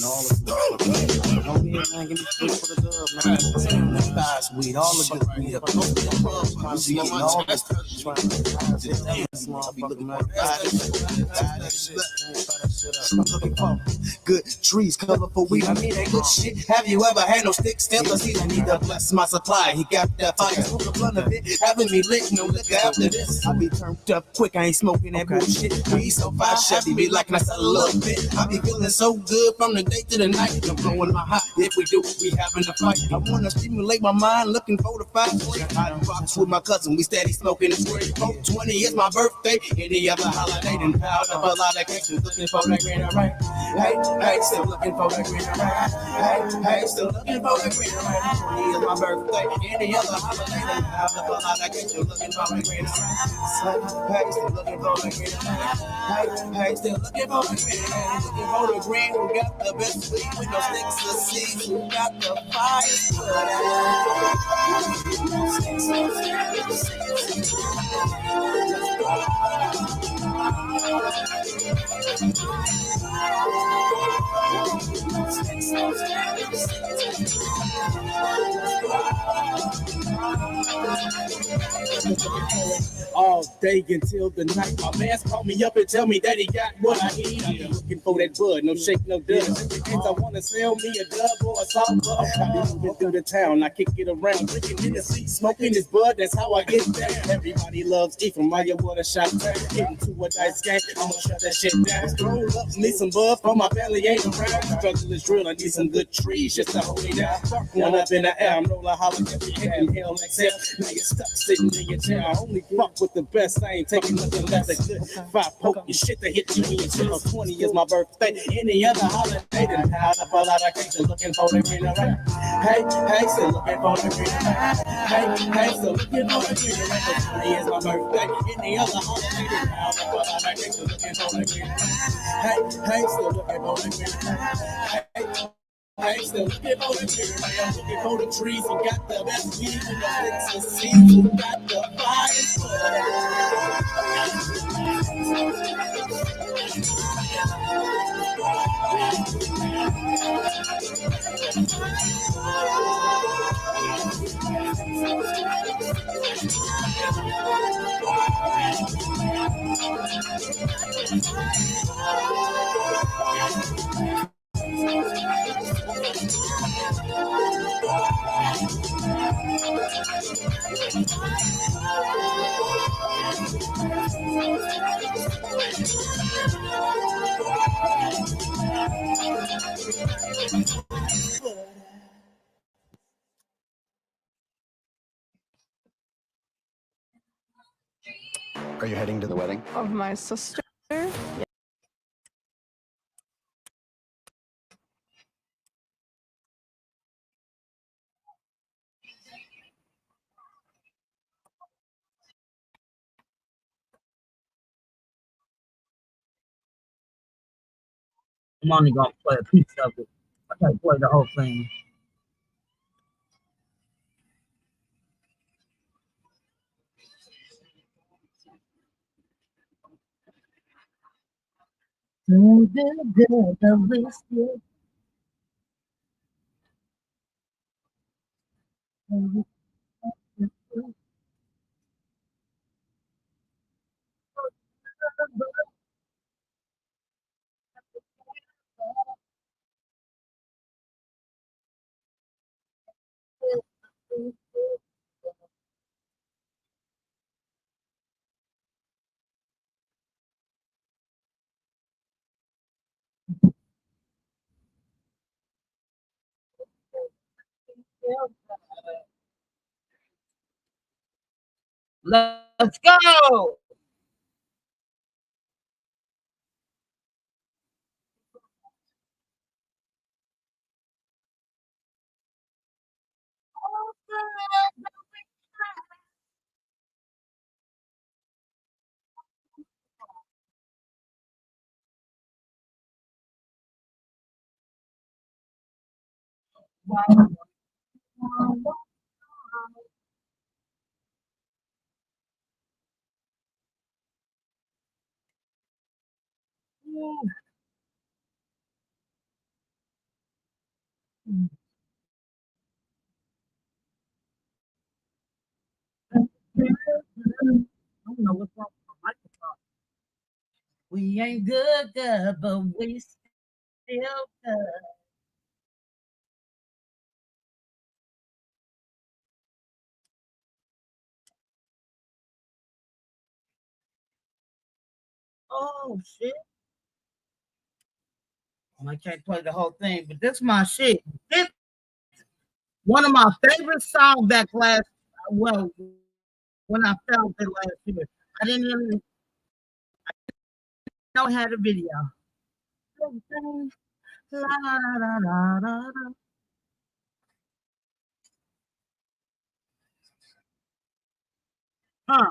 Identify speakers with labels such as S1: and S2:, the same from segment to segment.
S1: all the good. Don't be man, give me food for the dub, man. Thighs, weed, all the good weed. I'm seeing all the I'll be looking like good trees, colorful weed. I mean that good shit. Have you ever had no stick stem? Cause he need to bless my supply. He got that fire. Smoke a blunt of it. Having me lit, no liquor after this. I be turned up quick. I ain't smoking that bullshit. Be so fine, Chevy be like I said a little bit. I be feeling so good from the day to the night. I'm blowing my hot. If we do, we having a fight. I wanna stimulate my mind, looking for the fight. I rocks with my cousin. We steady smoking the square. 420 is my birthday. Any other holiday, then piled up a lot of cases. Looking for that green and right. Hey, hey, still looking for that green and right. Hey, hey, still looking for that green and right. 20 is my birthday. Any other holiday, then piled up a lot of cases. Looking for that green and right. Hey, still looking for that green and right. Hey, hey, still looking for that green and right. Looking for the green, who got the best weed with no sticks or seeds, who got the fire. All day until the night. My man call me up and tell me that he got what I need. I be looking for that bud, no shake, no dub. I wanna sell me a dub or a salt bud. I be moving through the town, I kick it around, drinking in the seat, smoking this bud. That's how I get down. Everybody loves E from Maya Water Shot. Getting to a dice game, I'ma shut that shit down. Roll up, need some bud for my belly ain't around. Struggle is real, I need some good trees just to hold me down. One up in the air, I'm rolling holler, inhale, exhale. Now you're stuck sitting in your chair. I only fuck with the best. I ain't taking nothing less than good. Five poke your shit to hit you in your chest. 20 is my birthday. Any other holiday, then piled up a lot of cases looking for the green and red. Hey, hey, still looking for the green and red. Hey, hey, still looking for the green and red. 20 is my birthday. Any other holiday, then piled up a lot of cases looking for the green and red. Hey, hey, still looking for the green and red. Hey, hey, still looking for the green and red. I'm looking for the trees who got the best weed with the sticks and seeds who got the fire.
S2: Are you heading to the wedding?
S3: Of my sister. Yeah.
S4: I'm only gonna play a piece of it. I can't play the whole thing. Let's go. We ain't good, good, but we still good. Oh shit. I can't play the whole thing, but this my shit. This one of my favorite songs back last well when I found it last year. I didn't even know it had a video. La, la, la, la, la, la. Huh.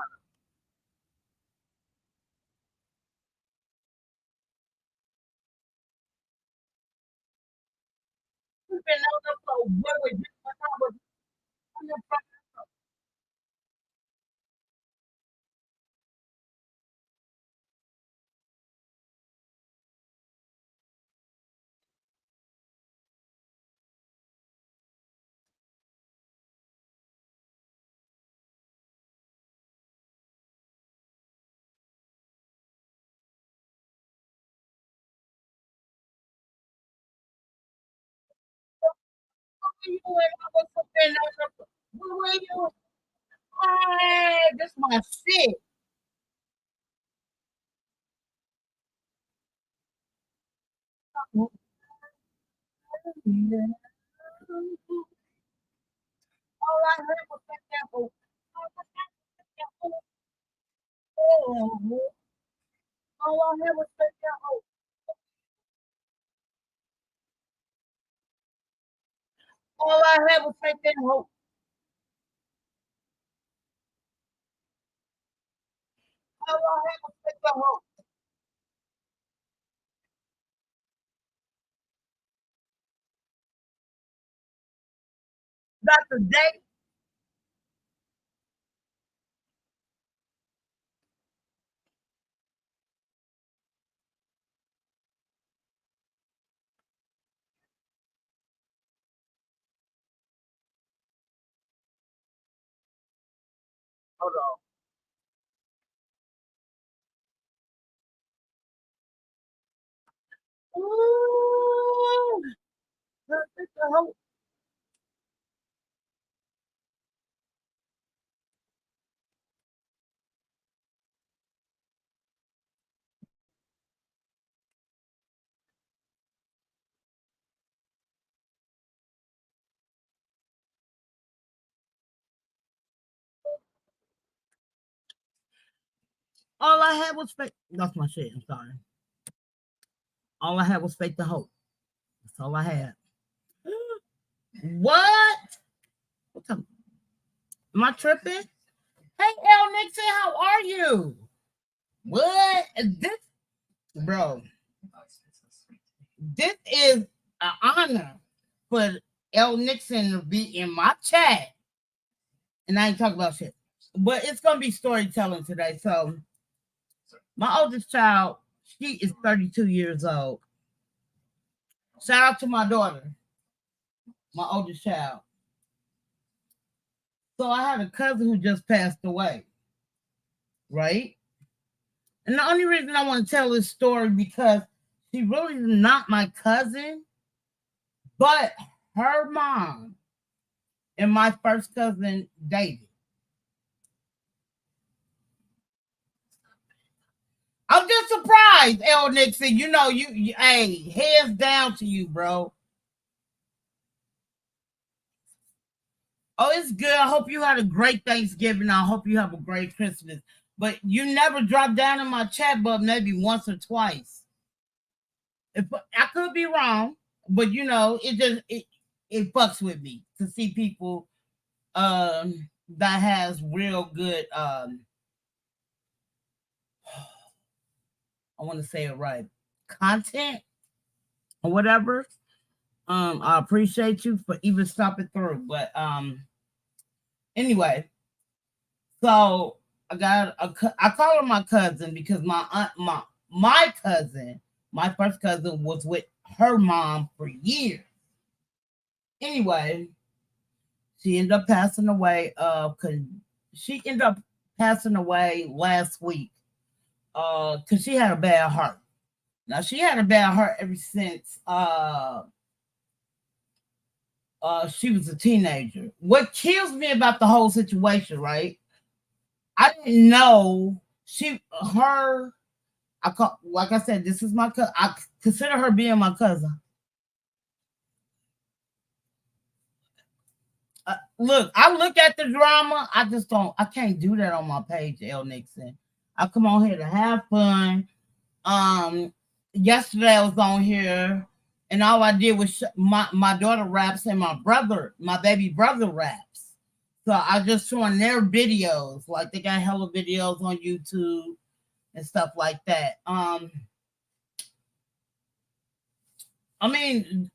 S4: We've been on the floor. What was this? What I was on the front. Where you and I was up there on the floor. Where were you? Hey, this my shit. All I heard was that devil. All I heard was that devil. All I had was faith and hope. All I had was faith and hope. Dr. Day, hold on. Ooh, faith and hope. All I had was faith. That's my shit. I'm sorry. All I had was faith and hope. That's all I had. What? What's up? Am I tripping? Hey, L. Nixon, how are you? What? This, bro, this is an honor for L. Nixon to be in my chat. And I ain't talking about shit. But it's going to be storytelling today. So, my oldest child, she is 32 years old. Shout out to my daughter, my oldest child. So, I had a cousin who just passed away, right? And the only reason I want to tell this story because she really is not my cousin, but her mom and my first cousin dated. I'm just surprised, L. Nixon. You know, hey, hands down to you, bro. Oh, it's good. I hope you had a great Thanksgiving. I hope you have a great Christmas. But you never dropped down in my chat, but maybe once or twice. If I could be wrong, but you know, it fucks with me to see people that has real good I want to say it right, content or whatever. I appreciate you for even stopping through. But anyway, so I call her my cousin because my aunt, my cousin, my first cousin was with her mom for years. Anyway, she ended up passing away. She ended up passing away last week because she had a bad heart. Now she had a bad heart ever since she was a teenager. What kills me about the whole situation, right? I didn't know like I said, this is my cousin. I consider her being my cousin. Look, I look at the drama. I can't do that on my page, L. Nixon. I come on here to have fun. Yesterday I was on here and all I did was my daughter raps and my baby brother raps. So I just showing their videos. Like they got hella videos on YouTube and stuff like that. I mean,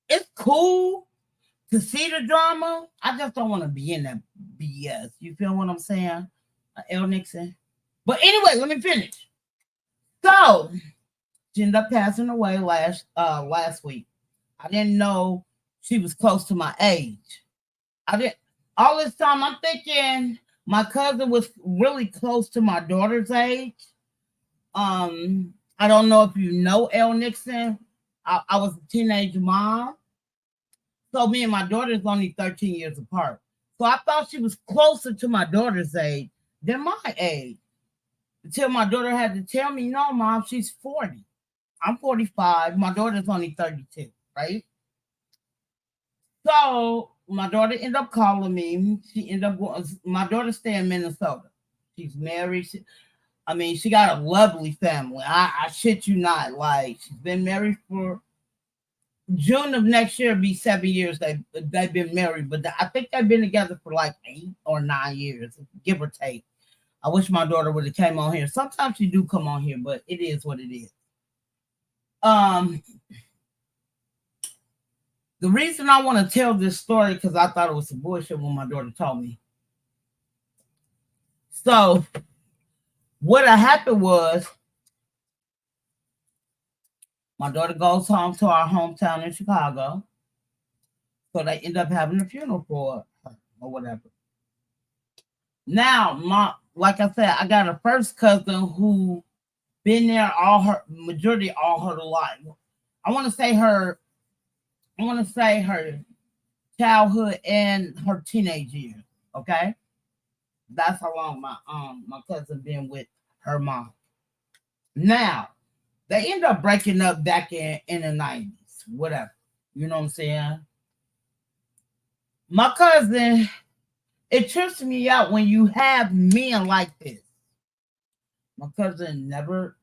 S4: it's cool to see the drama. I just don't want to be in that BS. You feel what I'm saying, L. Nixon? But anyway, let me finish. So she ended up passing away last week. I didn't know she was close to my age. I didn't. All this time, I'm thinking my cousin was really close to my daughter's age. I don't know if you know L. Nixon. I was a teenage mom. So me and my daughter is only 13 years apart. So I thought she was closer to my daughter's age than my age. Until my daughter had to tell me, no, Mom, she's 40. I'm 45. My daughter's only 32, right? So my daughter ended up calling me. She ended up going, my daughter stay in Minnesota. She's married. She got a lovely family. I shit you not. Like, she's been married for June of next year, be 7 years they've been married, but I think they've been together for like 8 or 9 years, give or take. I wish my daughter would have came on here. Sometimes she do come on here, but it is what it is. The reason I want to tell this story because I thought it was some bullshit when my daughter told me. So what happened was my daughter goes home to our hometown in Chicago. So they end up having a funeral for her or whatever. Now, like I said, I got a first cousin who been there all her life. I want to say her childhood and her teenage years. Okay, that's how long my cousin been with her mom. Now they end up breaking up back in the 90s, whatever. You know what I'm saying? My cousin, it trips me out when you have men like this. My cousin never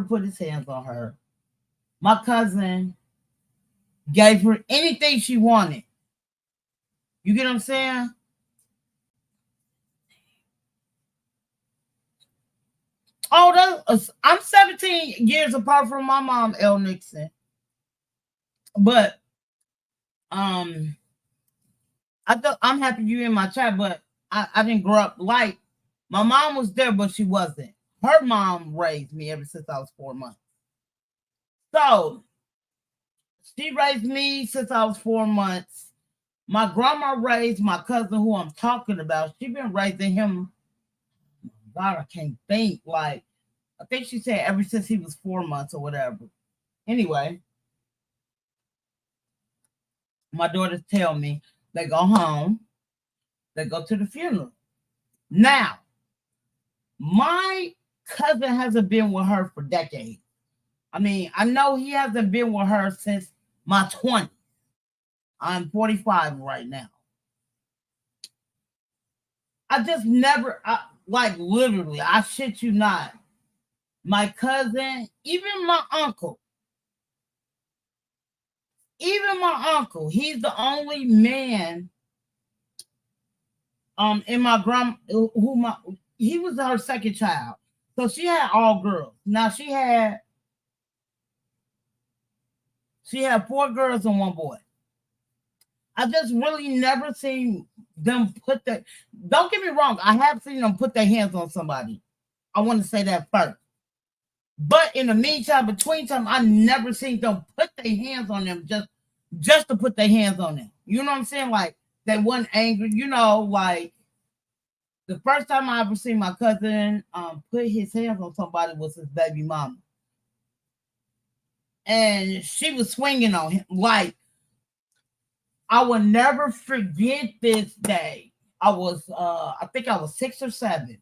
S4: put his hands on her. My cousin gave her anything she wanted. You get what I'm saying? Oh, I'm 17 years apart from my mom, L. Nixon. But I'm happy you in my chat, but I didn't grow up like my mom was there, but she wasn't. Her mom raised me ever since I was 4 months. So she raised me since I was 4 months. My grandma raised my cousin who I'm talking about. She been raising him. God, I can't think. Like, I think she said ever since he was 4 months or whatever. Anyway, my daughters tell me they go home, they go to the funeral. Now, my cousin hasn't been with her for decades. I know he hasn't been with her since my 20s. I'm 45 right now. I just never, literally, I shit you not. My cousin, even my uncle, he's the only man in my grandma he was her second child. So she had all girls. Now she had 4 girls and 1 boy. I just really never seen them don't get me wrong, I have seen them put their hands on somebody. I want to say that first. But in the meantime, between time, I never seen them put their hands on them just to put their hands on them. You know what I'm saying? Like, they wasn't angry, like, The first time I ever seen my cousin put his hands on somebody was his baby mama. And she was swinging on him. Like, I will never forget this day. I think I was 6 or 7.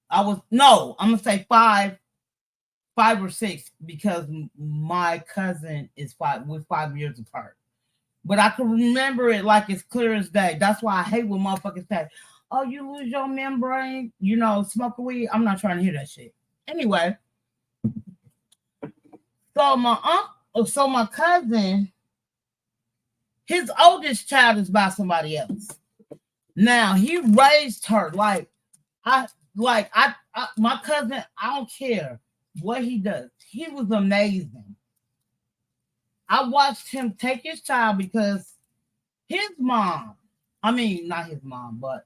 S4: I'm gonna say 5 or 6, because my cousin is 5 years apart. But I can remember it like it's clear as day. That's why I hate when motherfuckers say, "Oh, you lose your membrane, smoke a weed." I'm not trying to hear that shit. Anyway, so my cousin, his oldest child is by somebody else. Now he raised her my cousin. I don't care what he does. He was amazing. I watched him take his child because his mom, I mean, not his mom, but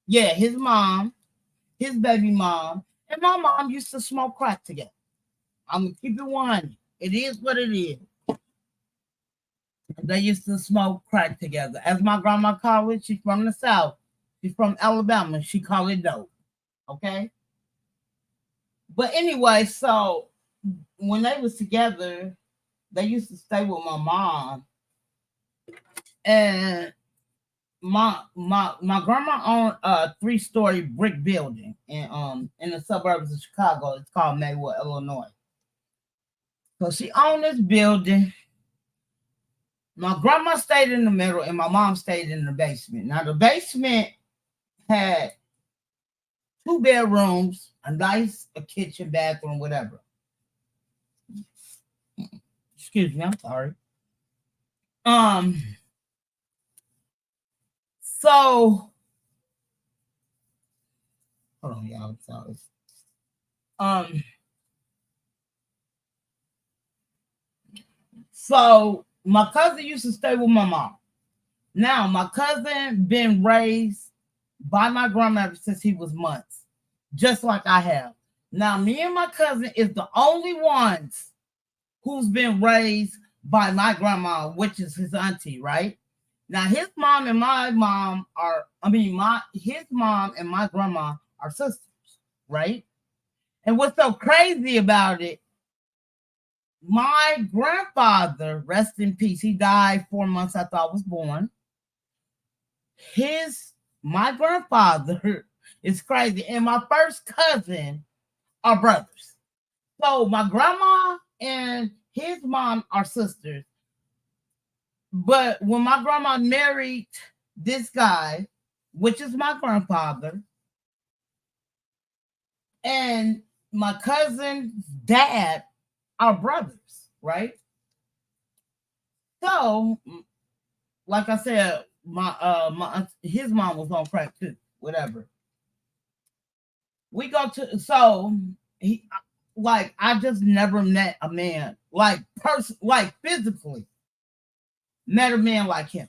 S4: yeah, his mom, his baby mom, and my mom used to smoke crack together. I'm gonna keep it 100. It is what it is. They used to smoke crack together. As my grandma called it, she's from the South. She's from Alabama. She called it dope. Okay? But anyway, so when they was together, they used to stay with my mom. And my grandma owned a 3-story brick building in the suburbs of Chicago. It's called Maywood, Illinois. So she owned this building. My grandma stayed in the middle and my mom stayed in the basement. Now the basement had 2 bedrooms, a kitchen, bathroom, whatever. Excuse me, I'm sorry. So hold on, y'all. Sorry. So my cousin used to stay with my mom. Now my cousin been raised by my grandmother since he was months, just like I have. Now me and my cousin is the only ones who's been raised by my grandma, which is his auntie, right? Now his mom and my mom his mom and my grandma are sisters, right? And what's so crazy about it, my grandfather, rest in peace, he died 4 months after I was born. My grandfather is crazy, and my first cousin are brothers. So my grandma and his mom are sisters. But when my grandma married this guy, which is my grandfather, and my cousin's dad are brothers, right? So, like I said, his mom was on crack too, whatever. We go to I just never met a man like physically met a man like him,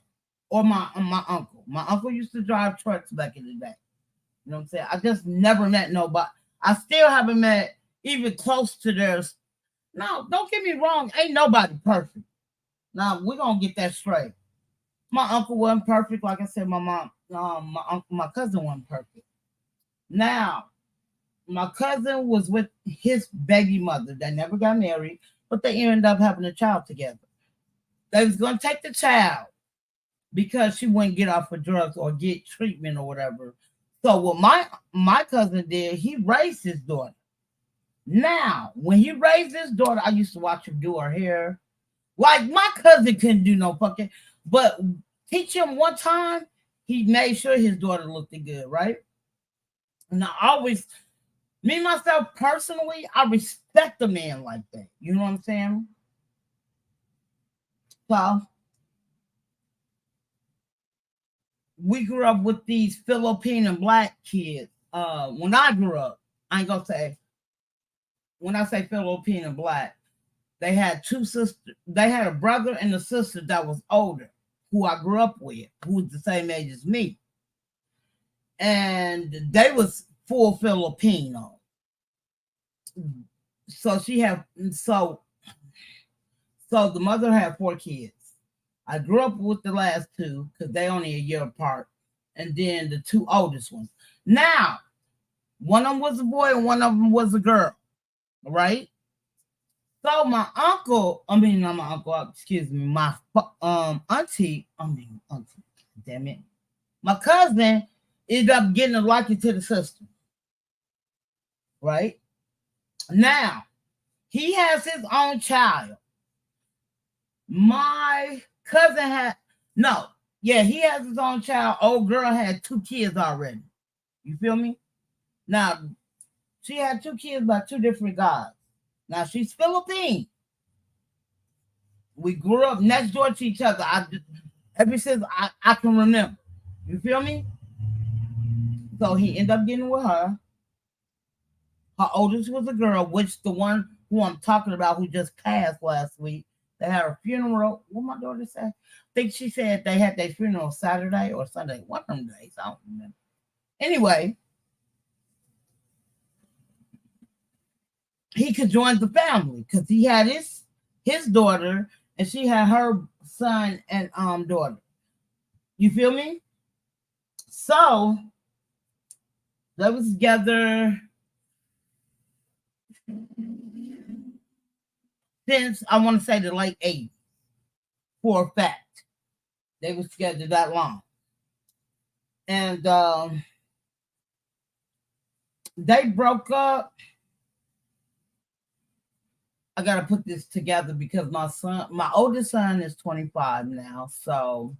S4: or my uncle. My uncle used to drive trucks back in the day. You know what I'm saying? I just never met nobody. I still haven't met even close to theirs. No, don't get me wrong. Ain't nobody perfect. Now we're gonna get that straight. My uncle wasn't perfect. Like I said, my cousin wasn't perfect. Now, my cousin was with his baby mother. They never got married, but they ended up having a child together. They was gonna take the child because she wouldn't get off of drugs or get treatment or whatever. So what my cousin did, he raised his daughter. Now, when he raised his daughter, I used to watch him do her hair. Like, my cousin couldn't do no fucking, but teach him one time, he made sure his daughter looked good, right? And me myself personally, I respect a man like that. You know what I'm saying? So we grew up with these Philippine and black kids. When I grew up, I ain't gonna say, when I say Philippine and black, they had 2 sisters. They had a brother and a sister that was older, who I grew up with, who was the same age as me. And they was full Filipino. So the mother had 4 kids. I grew up with the last two because they only a year apart, and then the two oldest ones. Now, one of them was a boy and one of them was a girl, right? So my uncle, I mean not my uncle, excuse me, my auntie, damn it, my cousin ended up getting a liking to the sister, right? Now he has his own child. My cousin had no, yeah, he has his own child. Old girl had two kids already. You feel me? Now she had two kids by two different guys. Now she's Philippine. We grew up next door to each other. Ever since I can remember. You feel me? So he ended up getting with her. Her oldest was a girl, which the one who I'm talking about who just passed last week. They had a funeral. What my daughter said? I think she said they had their funeral Saturday or Sunday. One of them days. I don't remember. Anyway, he could join the family because he had his daughter and she had her son and daughter. You feel me? So they was together since I want to say the late 80s. For a fact, they was together that long, and they broke up. I gotta put this together because my oldest son is 25 now. So,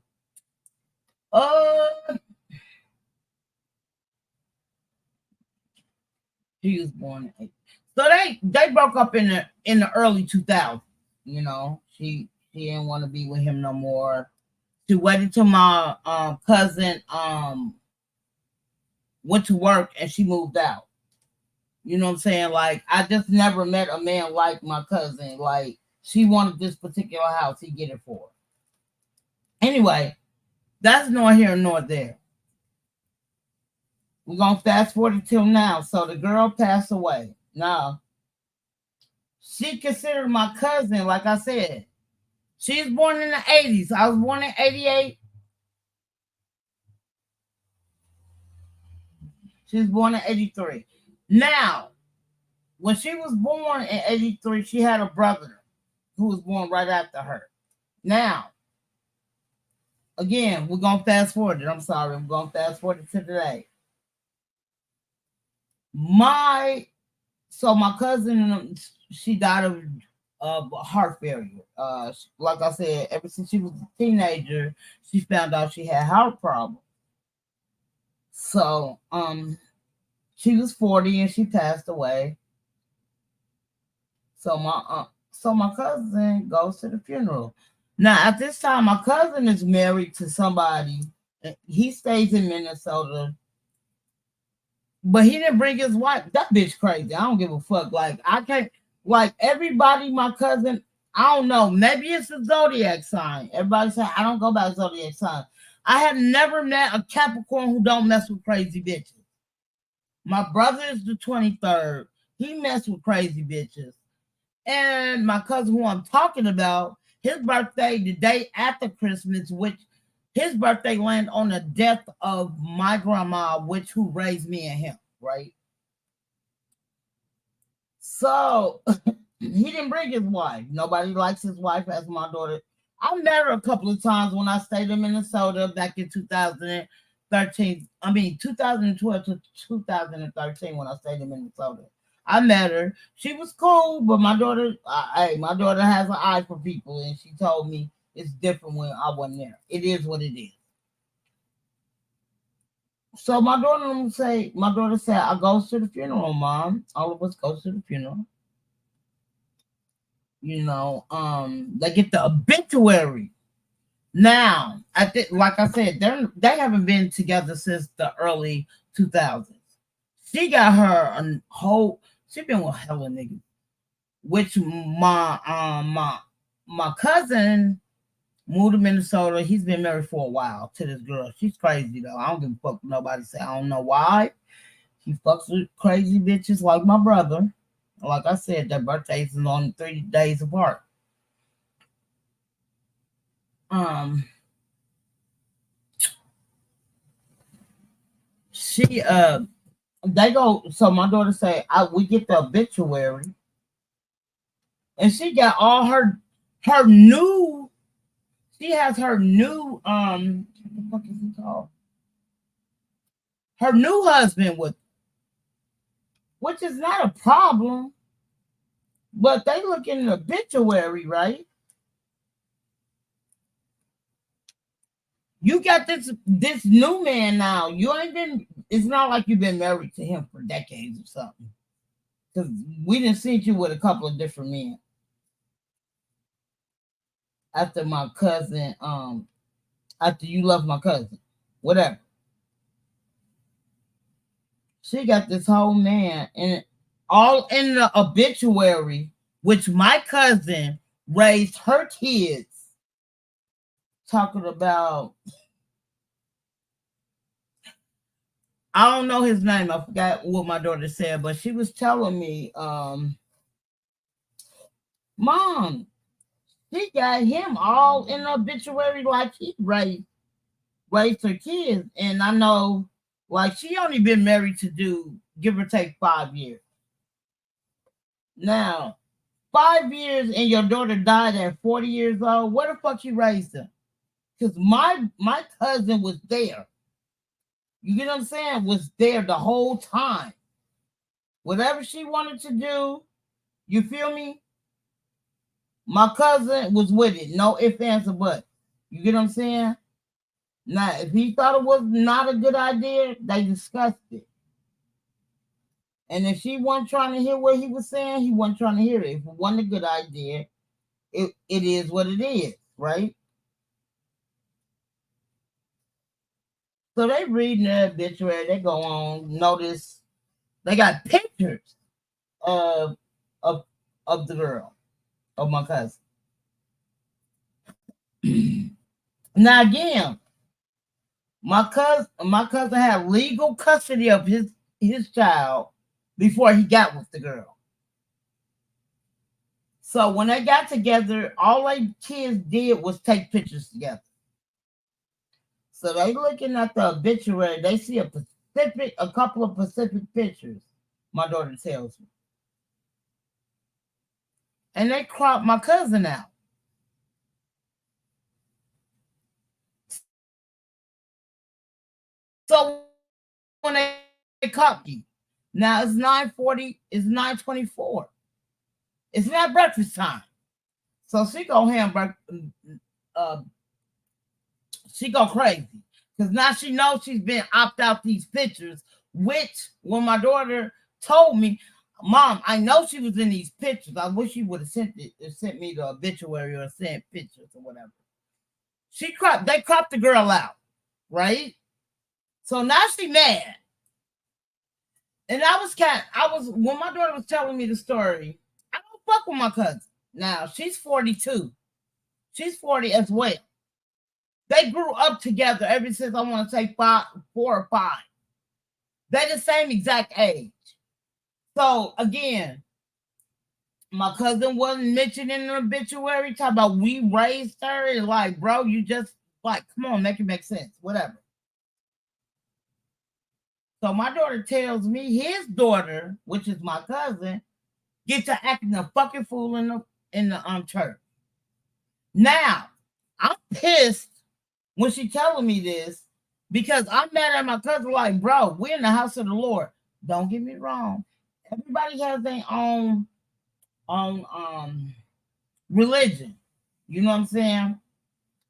S4: he was born in 8. So they broke up in the early 2000s. You know, she didn't want to be with him no more. She waited till my cousin went to work and she moved out. You know what I'm saying? Like, I just never met a man like my cousin. Like, she wanted this particular house, he get it for her. Anyway, that's nor here nor there. We're going to fast forward until now. So the girl passed away. Now, she considered my cousin, like I said. She was born in the 80s. I was born in 88. She was born in 83. Now, when she was born in 83, she had a brother who was born right after her. Now, again, we're going to fast forward it. I'm sorry. I'm going to fast forward it to today. My cousin, she died of heart failure. Like I said, ever since she was a teenager, she found out she had heart problems. So, she was 40 and she passed away. So my cousin goes to the funeral. Now, at this time, my cousin is married to somebody. He stays in Minnesota. But he didn't bring his wife. That bitch crazy. I don't give a fuck. Like, I can't, like, everybody, my cousin, I don't know. Maybe it's a zodiac sign. Everybody say I don't go by zodiac sign. I have never met a Capricorn who don't mess with crazy bitches. My brother is the 23rd. He messed with crazy bitches. And my cousin, who I'm talking about, his birthday, the day after Christmas, which his birthday landed on the death of my grandma, who raised me and him, right? So he didn't bring his wife. Nobody likes his wife as my daughter. I met her a couple of times when I stayed in Minnesota back in 2013. 2012 to 2013 when I stayed in Minnesota. I met her. She was cool, but my daughter has an eye for people, and she told me it's different when I wasn't there. It is what it is. So my daughter said, I go to the funeral, Mom. All of us go to the funeral. You know, they get the obituary. Now, like I said, they haven't been together since the early 2000s. She got her a whole. She been with hella niggas. Which my cousin moved to Minnesota. He's been married for a while to this girl. She's crazy though. I don't give a fuck what nobody say. I don't know why. He fucks with crazy bitches like my brother. Like I said, their birthdays is only 3 days apart. she they go, so my daughter say, we get the obituary, and she got all her new, she has her new what the fuck is he called, her new husband with, which is not a problem, but they look in the obituary, right? You got this new man now. You ain't been, it's not like you've been married to him for decades or something. Because we didn't see you with a couple of different men. After my cousin, after you left my cousin, whatever. She got this whole man, and all in the obituary, which my cousin raised her kids, talking about, I don't know his name. I forgot what my daughter said, but she was telling me, Mom, she got him all in the obituary like he raised her kids. And I know, like, she only been married to do, give or take, 5 years. Now, 5 years and your daughter died at 40 years old, where the fuck you raised her? Because my cousin was there. You get what I'm saying? Was there the whole time. Whatever she wanted to do, you feel me? My cousin was with it. No ifs, ands, or buts. You get what I'm saying? Now, if he thought it was not a good idea, they discussed it. And if she wasn't trying to hear what he was saying, he wasn't trying to hear it. If it wasn't a good idea, it is what it is, right? So they reading the obituary, they go on, notice they got pictures of the girl, of my cousin. Now again, my cousin had legal custody of his child before he got with the girl. So when they got together, all they kids did was take pictures together. So they looking at the obituary, they see a couple of Pacific pictures, my daughter tells me. And they cropped my cousin out. So when they cropped you, now it's 9:40, it's 9:24. It's not breakfast time. So she go she go crazy. Because now she knows she's been opt out these pictures, which when my daughter told me, Mom, I know she was in these pictures. I wish you would have sent me the obituary or sent pictures or whatever. They cropped the girl out, right? So now she mad. And when my daughter was telling me the story, I don't fuck with my cousin. Now she's 42. She's 40 as well. They grew up together ever since, I want to say 4 or 5. They're the same exact age. So again, my cousin wasn't mentioned in the obituary. Talk about we raised her. It's like, bro, you just like, come on, make it make sense. Whatever. So my daughter tells me his daughter, which is my cousin, gets to acting a fucking fool in the church. Now, I'm pissed when she telling me this because I'm mad at my cousin. Like, bro, we're in the house of the Lord. Don't get me wrong. Everybody has their own religion. You know what I'm saying?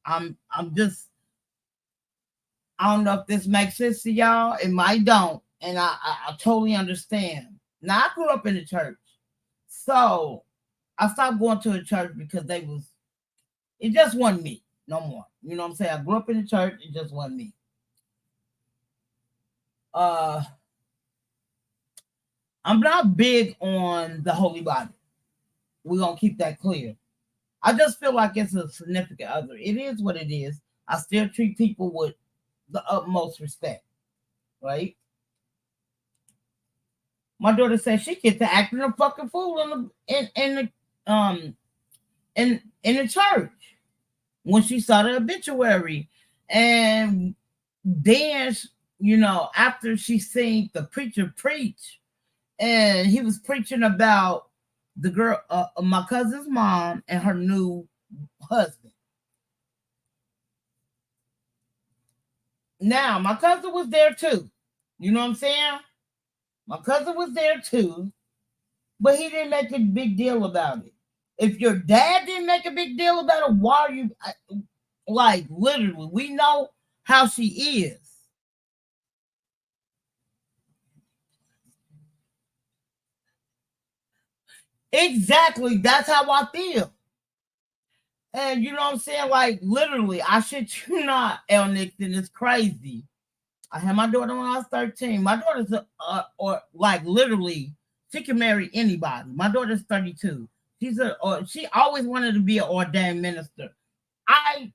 S4: I'm just, I don't know if this makes sense to y'all. It might don't. And I totally understand. Now, I grew up in the church. So I stopped going to a church because it just wasn't me no more. You know what I'm saying? I grew up in the church. It just wasn't me. I'm not big on the Holy Bible. We're going to keep that clear. I just feel like it's a significant other. It is what it is. I still treat people with the utmost respect, right? My daughter said she gets to acting a fucking fool in the church. when she saw the obituary. And then, after she seen the preacher preach, and he was preaching about the girl, my cousin's mom, and her new husband. Now, my cousin was there too. You know what I'm saying? My cousin was there too, but he didn't make a big deal about it. If your dad didn't make a big deal about it, why are you like literally? We know how she is. Exactly. That's how I feel. And you know what I'm saying? Like literally, I shit you not, El Nixon. It's crazy. I had my daughter when I was 13. My daughter's or like literally, she can marry anybody. My daughter's 32. She always wanted to be an ordained minister. I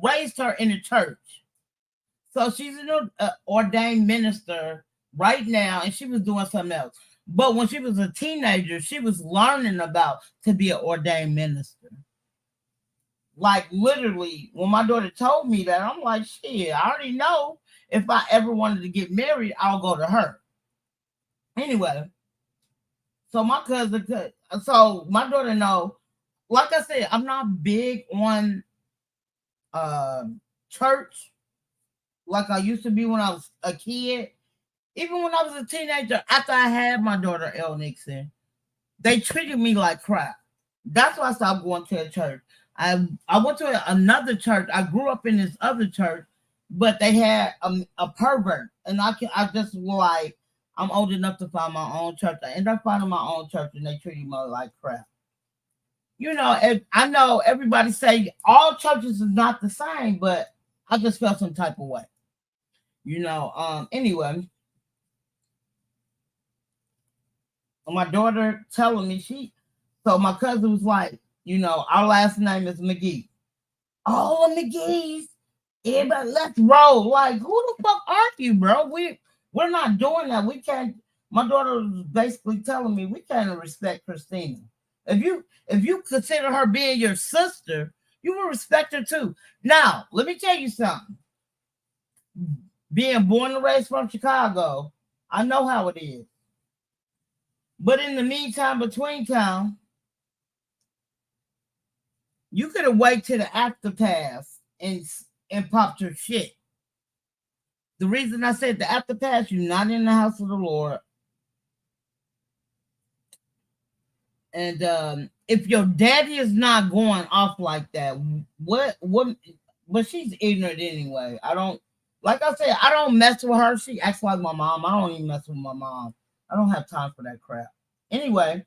S4: raised her in the church, so she's an ordained minister right now, and she was doing something else. But when she was a teenager, she was learning about to be an ordained minister. Like literally, when my daughter told me that, I'm like, shit, I already know if I ever wanted to get married, I'll go to her. Anyway, so so my daughter know, like I said, I'm not big on uh, church like I used to be when I was a kid. Even when I was a teenager, after I had my daughter, El Nixon, they treated me like crap. That's why I stopped going to a church. I went to another church. I grew up in this other church, but they had a pervert, and I just like I'm old enough to find my own church. I ended up finding my own church, and they treated me like crap. I know everybody say all churches is not the same, but I just felt some type of way. Anyway, my daughter telling me so my cousin was like, our last name is McGee. All the McGee's, everybody, let's roll. Like, who the fuck are you, bro? We're not doing that. We can't. My daughter was basically telling me we can't respect Christina. If you consider her being your sister, you will respect her too. Now, let me tell you something. Being born and raised from Chicago, I know how it is. But in the meantime, between time, you could have waited to the after pass and popped your shit. The reason I said the after pass, you're not in the house of the Lord. And if your daddy is not going off like that, what? But she's ignorant anyway. I don't, like I said, I don't mess with her. She acts like my mom. I don't even mess with my mom. I don't have time for that crap. Anyway,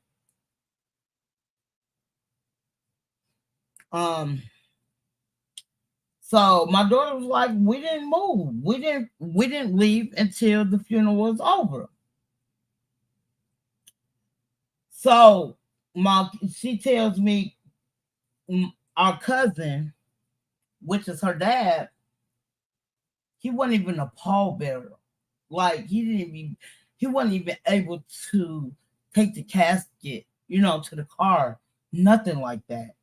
S4: so my daughter was like, we didn't move. We didn't leave until the funeral was over. So she tells me our cousin, which is her dad, he wasn't even a pallbearer. Like he wasn't even able to take the casket, to the car. Nothing like that.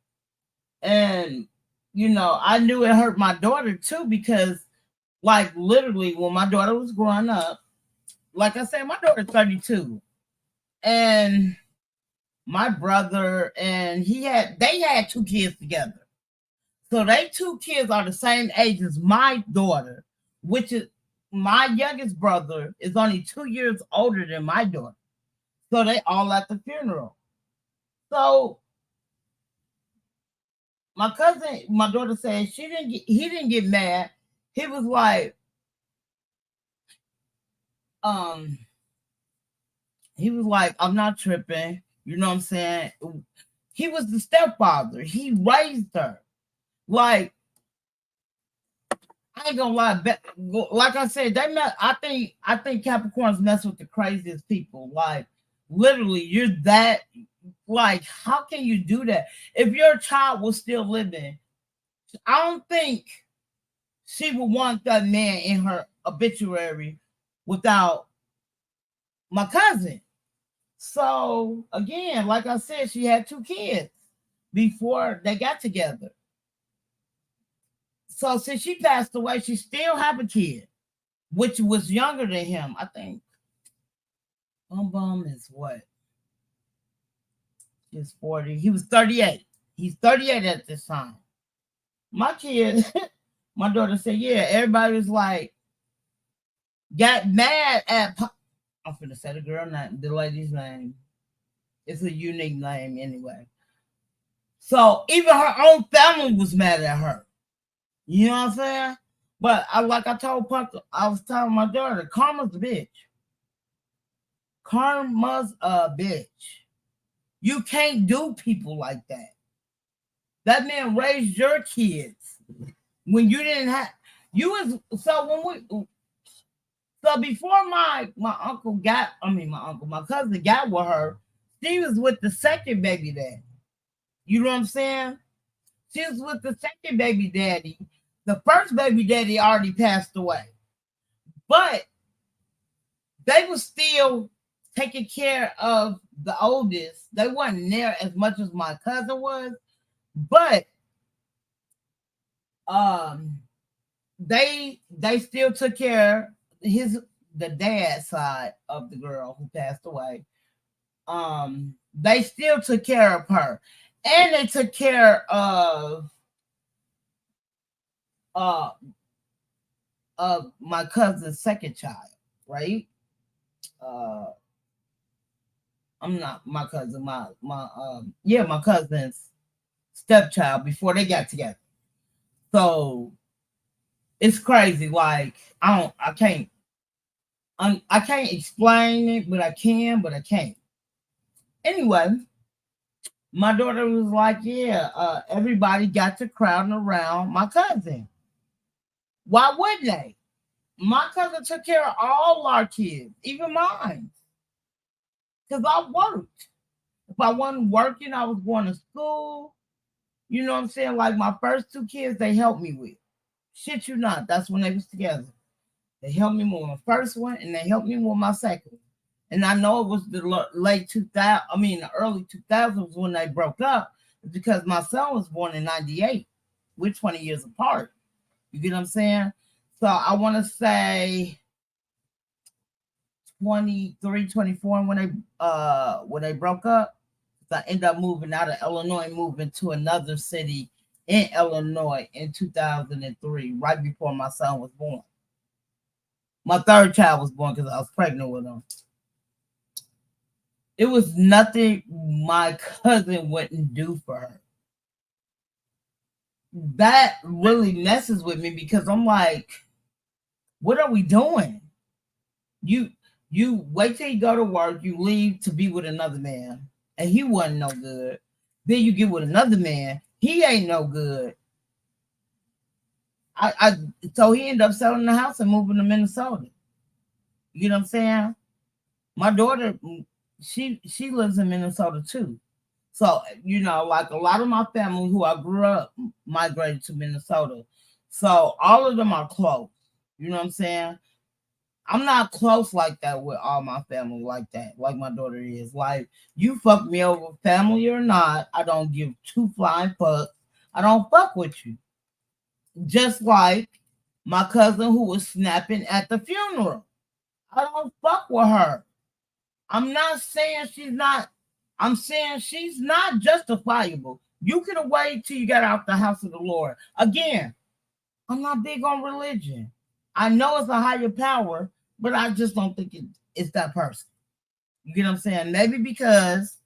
S4: And I knew it hurt my daughter too because, like, literally, when my daughter was growing up, like I said, my daughter's 32, and my brother and they had two kids together. So they two kids are the same age as my daughter, which is my youngest brother is only 2 years older than my daughter. So they all at the funeral. So my daughter said he didn't get mad. He was like, um, I'm not tripping. You know what I'm saying? He was the stepfather. He raised her. Like, I ain't gonna lie. Like I said, I think Capricorns mess with the craziest people. Like, literally, you're that. Like, how can you do that? If your child was still living, I don't think she would want that man in her obituary without my cousin. So again, like I said, she had two kids before they got together. So since she passed away, she still have a kid, which was younger than him. I think Bum is what? He's 40. He was 38. He's 38 at this time. My kid, my daughter said, yeah, everybody was like, got mad at, I'm finna say the girl name, the lady's name. It's a unique name anyway. So even her own family was mad at her. You know what I'm saying? But like I told Punker, I was telling my daughter, karma's a bitch. Karma's a bitch. You can't do people like that. That man raised your kids when you didn't have you was so when we so before my uncle got my cousin got with her, she was with the second baby daddy. You know what I'm saying? She was with the second baby daddy. The first baby daddy already passed away. But they were still taking care of the oldest. They wasn't there as much as my cousin was, but they still took care of the dad side of the girl who passed away. They still took care of her, and they took care of my cousin's second child, right? I'm not my cousin, my cousin's stepchild before they got together. So it's crazy. Like I can't explain it, but I can, but I can't. Anyway, my daughter was like, yeah, everybody got to crowding around my cousin. Why wouldn't they? My cousin took care of all our kids, even mine. Because I worked. If I wasn't working, I was going to school. You know what I'm saying? Like my first two kids, they helped me with. Shit you not. That's when they was together. They helped me with my first one, and they helped me with my second. And I know it was the the early 2000s when they broke up, because my son was born in 98. We're 20 years apart. You get what I'm saying? So I want to say 23, 24 when they broke up. So I ended up moving out of Illinois, moving to another city in Illinois in 2003, right before my son was born. My third child was born because I was pregnant with him. It was nothing my cousin wouldn't do for her. That really messes with me because I'm like, what are we doing? You wait till you go to work, you leave to be with another man, and he wasn't no good. Then you get with another man, he ain't no good. So he ended up selling the house and moving to Minnesota. You know what I'm saying? My daughter, she lives in Minnesota too. So, you know, like a lot of my family who I grew up migrated to Minnesota. So all of them are close. You know what I'm saying? I'm not close like that with all my family like that, like my daughter is. Like, you fuck me over, family or not, I don't give two flying fucks. I don't fuck with you. Just like my cousin who was snapping at the funeral. I don't fuck with her. I'm not saying she's not. I'm saying she's not justifiable. You could have waited till you got out the house of the Lord. Again, I'm not big on religion. I know it's a higher power, but I just don't think it's that person. You get what I'm saying? Maybe because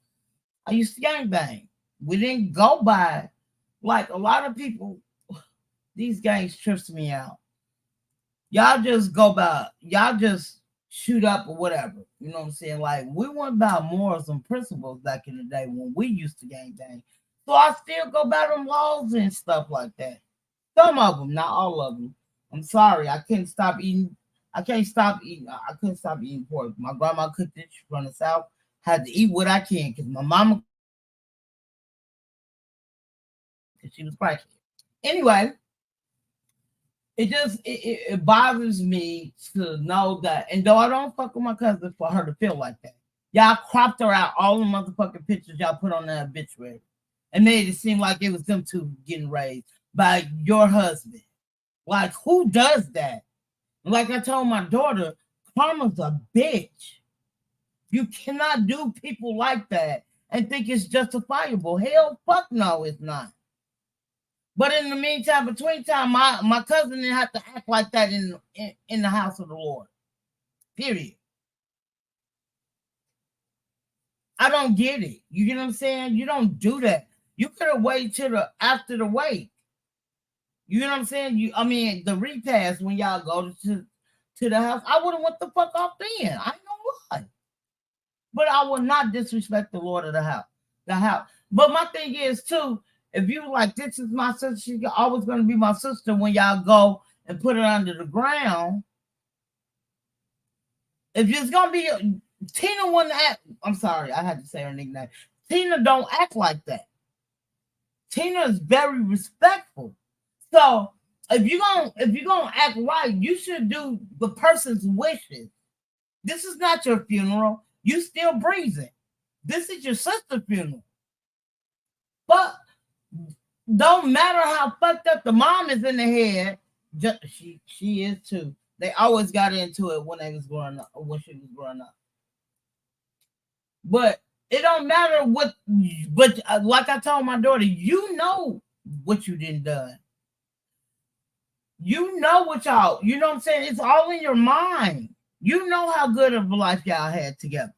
S4: I used to gangbang. We didn't go by, like a lot of people, these gangs trips me out. Y'all just go by, y'all just shoot up or whatever. You know what I'm saying? Like, we went about morals and principles back in the day when we used to gangbang. So I still go by them laws and stuff like that. Some of them, not all of them. I'm sorry, I couldn't stop eating. I couldn't stop eating pork. My grandma cooked it from the South. Had to eat what I can because my mama, because she was crackhead. Anyway, it bothers me to know that, and though I don't fuck with my cousin for her to feel like that, y'all cropped her out all the motherfucking pictures y'all put on that obituary and made it seem like it was them two getting raised by your husband. Like, who does that? Like I told my daughter, karma's a bitch. You cannot do people like that and think it's justifiable. Hell, fuck no, it's not. But in the meantime, between time, my cousin didn't have to act like that in the house of the Lord. Period. I don't get it. You get what I'm saying? You don't do that. You could have waited till the after the wake. You know what I'm saying? I mean, the repast when y'all go to the house, I would have went the fuck off then. I know what. But I will not disrespect the Lord of the house. The house. But my thing is too, if you like, this is my sister, she's always going to be my sister when y'all go and put her under the ground. If it's going to be Tina wouldn't act. I'm sorry, I had to say her nickname. Tina don't act like that. Tina is very respectful. So if you're gonna act right, you should do the person's wishes. This is not your funeral. You still breathing. This is your sister's funeral. But don't matter how fucked up the mom is in the head, she is too. They always got into it when they was growing up, when she was growing up. But it don't matter what. But like I told my daughter, you know what you done done. You know what y'all. You know what I'm saying? It's all in your mind. You know how good of a life y'all had together,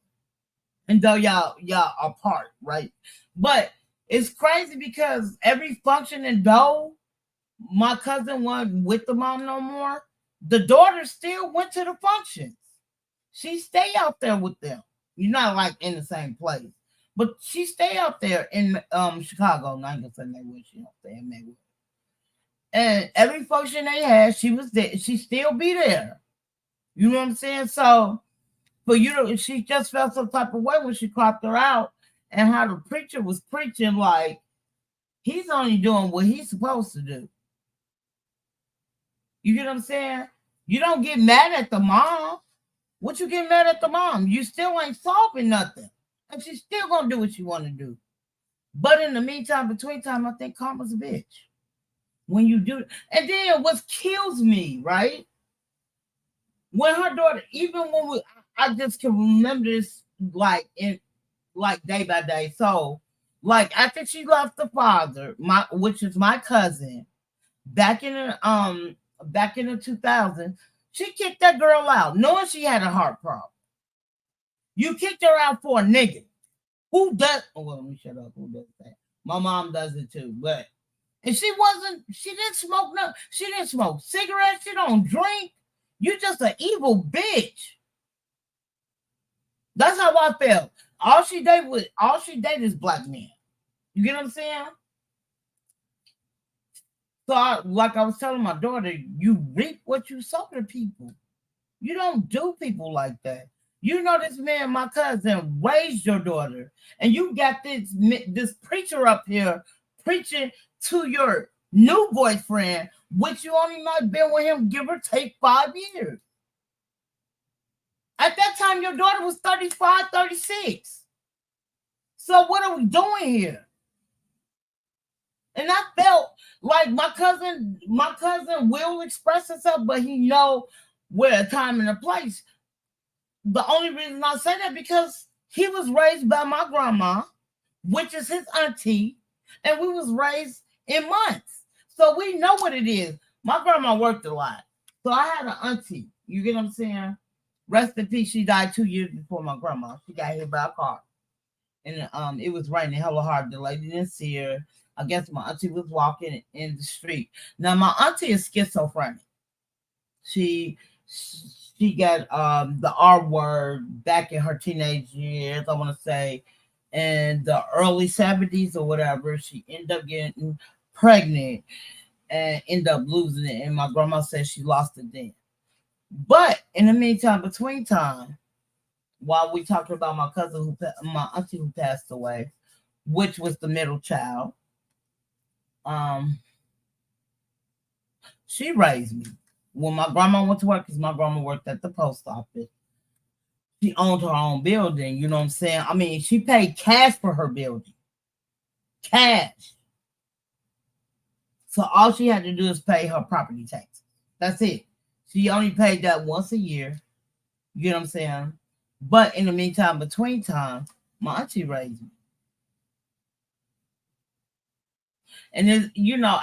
S4: and though y'all apart, right? But it's crazy because every function and though my cousin wasn't with the mom no more, the daughter still went to the functions. She stay out there with them. You're not like in the same place, but she stay out there in Chicago. Not gonna say Maywood. She don't stay in Maywood. And every function they had, she was there. She still be there. You know what I'm saying? So for you to, she just felt some type of way when she cropped her out, and how the preacher was preaching like he's only doing what he's supposed to do. You get what I'm saying? You don't get mad at the mom. What you get mad at the mom? You still ain't solving nothing. And she's still gonna do what she want to do. But in the meantime, between time, I think karma's a bitch. When you do, and then what kills me, right? When her daughter, even when I just can remember this like in like day by day. So, like after she left the father, which is my cousin, back in the 2000s, she kicked that girl out, knowing she had a heart problem. You kicked her out for a nigga. Who does? Oh, well, let me shut up. Who does that? My mom does it too, but. And she didn't smoke no, she didn't smoke cigarettes, she don't drink. You just an evil bitch. That's how I felt. All she dated is black men. You get what I'm saying? So like I was telling my daughter, you reap what you sow to people. You don't do people like that. You know this man, my cousin, raised your daughter, and you got this preacher up here preaching to your new boyfriend, which you only might been with him, give or take 5 years. At that time, your daughter was 35, 36. So what are we doing here? And I felt like my cousin will express himself, but he know where a time and a place. The only reason I say that because he was raised by my grandma, which is his auntie, and we was raised in months. So we know what it is. My grandma worked a lot. So I had an auntie. You get what I'm saying? Rest in peace. She died 2 years before my grandma. She got hit by a car. And it was raining hella hard. The lady didn't see her. I guess my auntie was walking in the street. Now my auntie is schizophrenic. She got the R word back in her teenage years, I want to say, in the early 70s or whatever. She ended up getting pregnant and ended up losing it. And my grandma said she lost it then. But in the meantime, between time, while we talking about my auntie who passed away, which was the middle child, she raised me. When my grandma went to work, because my grandma worked at the post office, she owned her own building. You know what I'm saying? I mean, she paid cash for her building. Cash. So all she had to do is pay her property tax. That's it. She only paid that once a year. You know what I'm saying? But in the meantime, between time, my auntie raised me. And it's,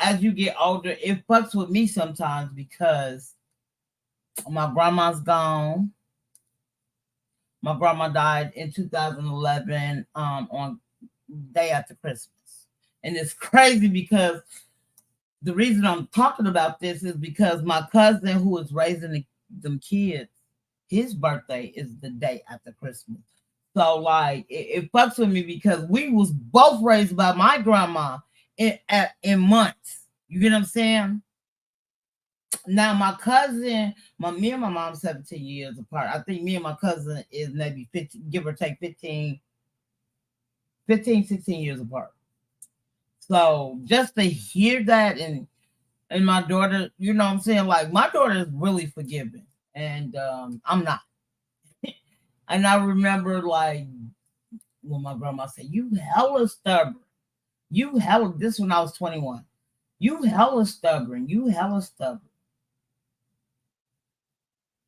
S4: as you get older, it fucks with me sometimes because my grandma's gone. My grandma died in 2011 on day after Christmas. And it's crazy because the reason I'm talking about this is because my cousin who was raising them kids, his birthday is the day after Christmas. So like it fucks with me because we was both raised by my grandma in months. You get what I'm saying? Now my cousin, me and my mom 17 years apart. I think me and my cousin is maybe 15, give or take 15, 16 years apart. So just to hear that and my daughter, you know what I'm saying? Like my daughter is really forgiving and I'm not. And I remember like when my grandma said, "You hella stubborn. You hella," this when I was 21. "You hella stubborn. You hella stubborn."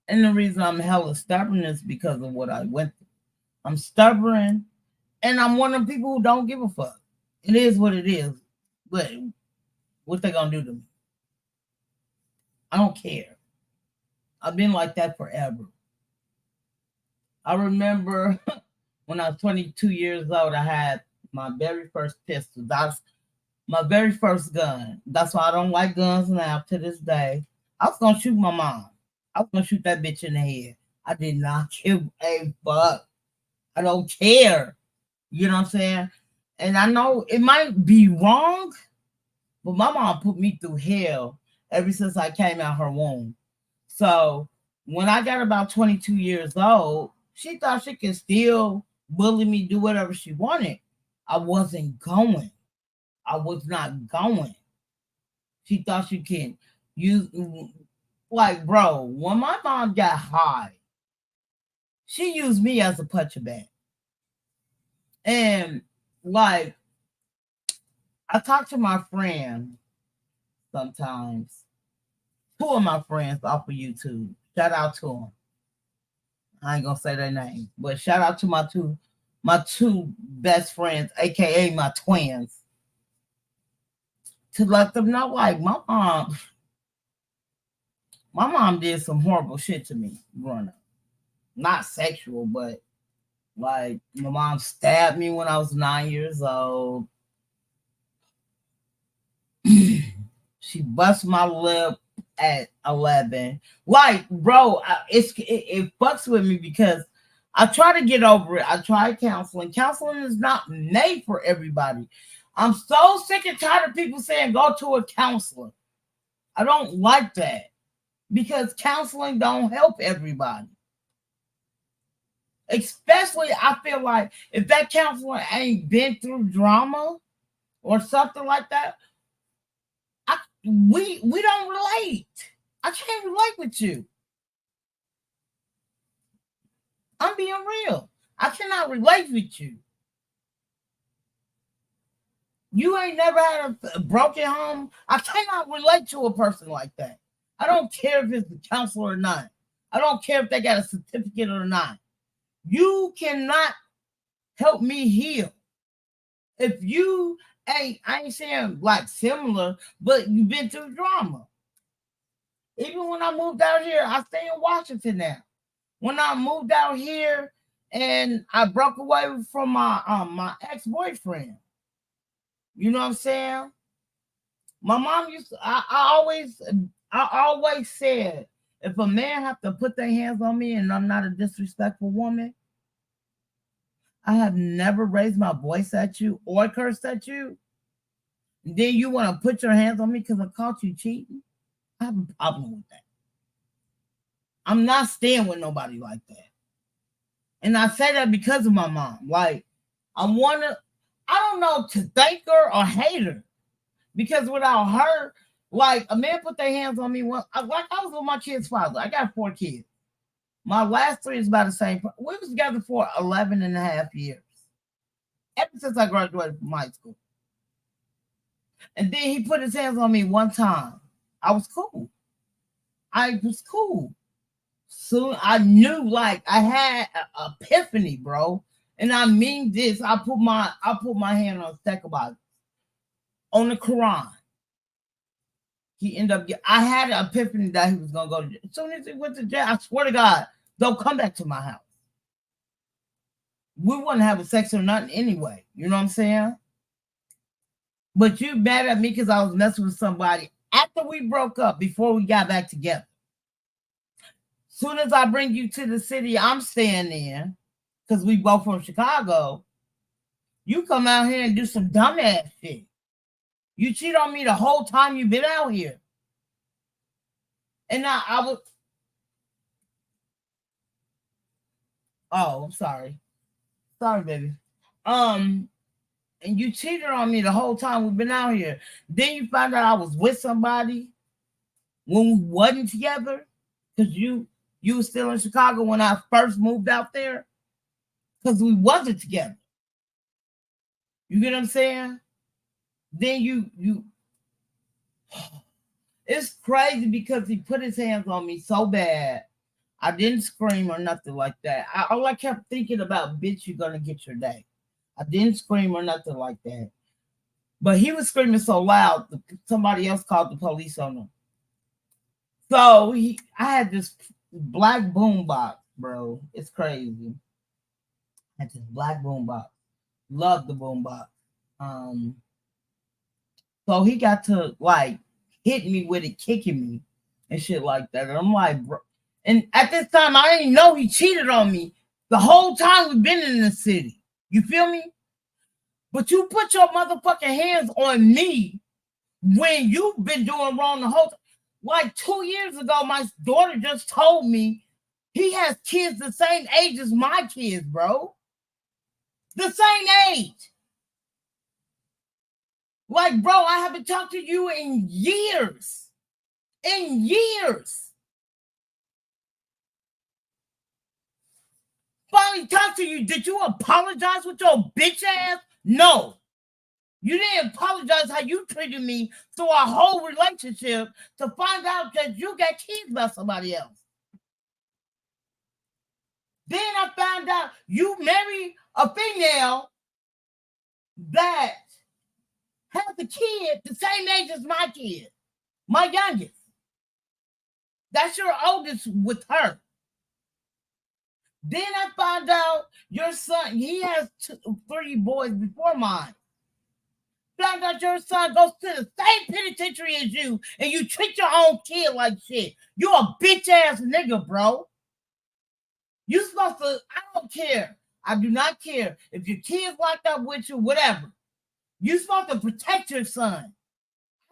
S4: And the reason I'm hella stubborn is because of what I went through. I'm stubborn and I'm one of the people who don't give a fuck. It is what it is. But what they gonna do to me? I don't care. I've been like that forever. I remember when I was 22 years old, I had my very first pistol. That's my very first gun. That's why I don't like guns now to this day. I was gonna shoot my mom. I was gonna shoot that bitch in the head. I did not give a fuck. I don't care. You know what I'm saying? And I know it might be wrong, but my mom put me through hell ever since I came out her womb. So when I got about 22 years old, she thought she could still bully me, do whatever she wanted. I wasn't going. I was not going. She thought she could use, like, bro, when my mom got high, she used me as a puncher bag. And like, I talk to my friend sometimes. Two of my friends off of YouTube. Shout out to them. I ain't gonna say their name, but shout out to my two best friends, aka my twins, to let them know like my mom did some horrible shit to me growing up. Not sexual, but like my mom stabbed me when I was 9 years old. She bust my lip at 11. Like, bro, it fucks with me because I try to get over it. I try counseling. Counseling is not made for everybody. I'm so sick and tired of people saying go to a counselor. I don't like that because counseling don't help everybody. Especially, I feel like if that counselor ain't been through drama or something like that, we don't relate. I can't relate with you. I'm being real. I cannot relate with you. You ain't never had a broken home. I cannot relate to a person like that. I don't care if it's a counselor or not. I don't care if they got a certificate or not. You cannot help me heal. If you ain't, I ain't saying like similar, but you've been through drama. Even when I moved out here, I stay in Washington now. When I moved out here and I broke away from my ex-boyfriend, you know what I'm saying? My mom used to, I always said, if a man have to put their hands on me and I'm not a disrespectful woman, I have never raised my voice at you or cursed at you. Then you want to put your hands on me because I caught you cheating? I have a problem with that. I'm not staying with nobody like that. And I say that because of my mom. Like, I don't know to thank her or hate her. Because without her, like, a man put their hands on me. I was with my kid's father. I got 4 kids. My last 3 is about the same. We was together for 11 and a half years. Ever since I graduated from high school. And then he put his hands on me one time. I was cool. I was cool. Soon I knew, like, I had an epiphany, bro. And I mean this. I put my hand on a stack of Bibles on the Quran. He ended up. I had an epiphany that he was gonna go to jail. As soon as he went to jail, I swear to God, don't come back to my house. We wouldn't have a sex or nothing anyway. You know what I'm saying? But you mad at me because I was messing with somebody after we broke up, before we got back together. Soon as I bring you to the city I'm staying in, because we both from Chicago, you come out here and do some dumbass shit. You cheat on me the whole time you've been out here. And I was... Oh, I'm sorry. Sorry, baby. And you cheated on me the whole time we've been out here. Then you found out I was with somebody when we wasn't together, because you were still in Chicago when I first moved out there, because we wasn't together. You get what I'm saying? Then you it's crazy because he put his hands on me so bad. I didn't scream or nothing like that. All I kept thinking about, bitch, you're gonna get your day. I didn't scream or nothing like that. But he was screaming so loud, somebody else called the police on him. So I had this black boombox, bro. It's crazy. I had this black boombox. Love the boombox. So he got to, like, hit me with it, kicking me and shit like that. And I'm like, bro. And at this time, I didn't know he cheated on me the whole time we've been in the city. You feel me? But you put your motherfucking hands on me when you've been doing wrong the whole time. Like 2 years ago, my daughter just told me he has kids the same age as my kids, bro. The same age. Like, bro, I haven't talked to you in years. In years. Finally talked to you. Did you apologize with your bitch ass? No. You didn't apologize how you treated me through our whole relationship to find out that you got kids by somebody else. Then I found out you married a female that has a kid the same age as my kid, my youngest. That's your oldest with her. Then I found out your son, he has 3 boys before mine. Found out your son goes to the same penitentiary as you, and you treat your own kid like shit. You a bitch ass nigga, bro. You supposed to, I don't care. I do not care. If your kid's locked up with you, whatever. You supposed to protect your son.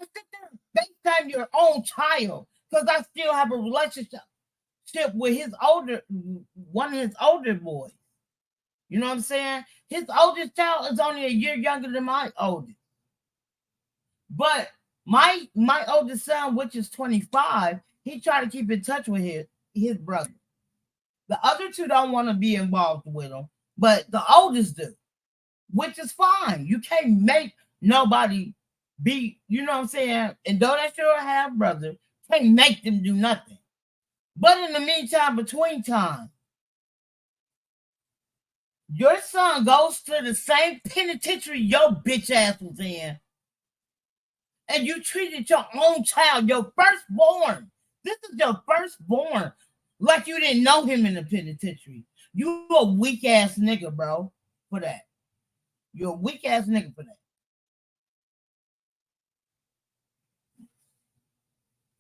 S4: I sit there and FaceTime your own child, because I still have a relationship with one of his older boys. You know what I'm saying? His oldest child is only a year younger than my oldest. But my oldest son, which is 25, he tried to keep in touch with his brother. The other 2 don't want to be involved with him, but the oldest do, which is fine. You can't make nobody be, you know what I'm saying? And though that's your half brother, can't make them do nothing. But in the meantime, between time, your son goes to the same penitentiary your bitch ass was in, and you treated your own child, your firstborn. This is your firstborn, like you didn't know him in the penitentiary. You a weak ass nigga, bro, for that. You're a weak ass nigga for that.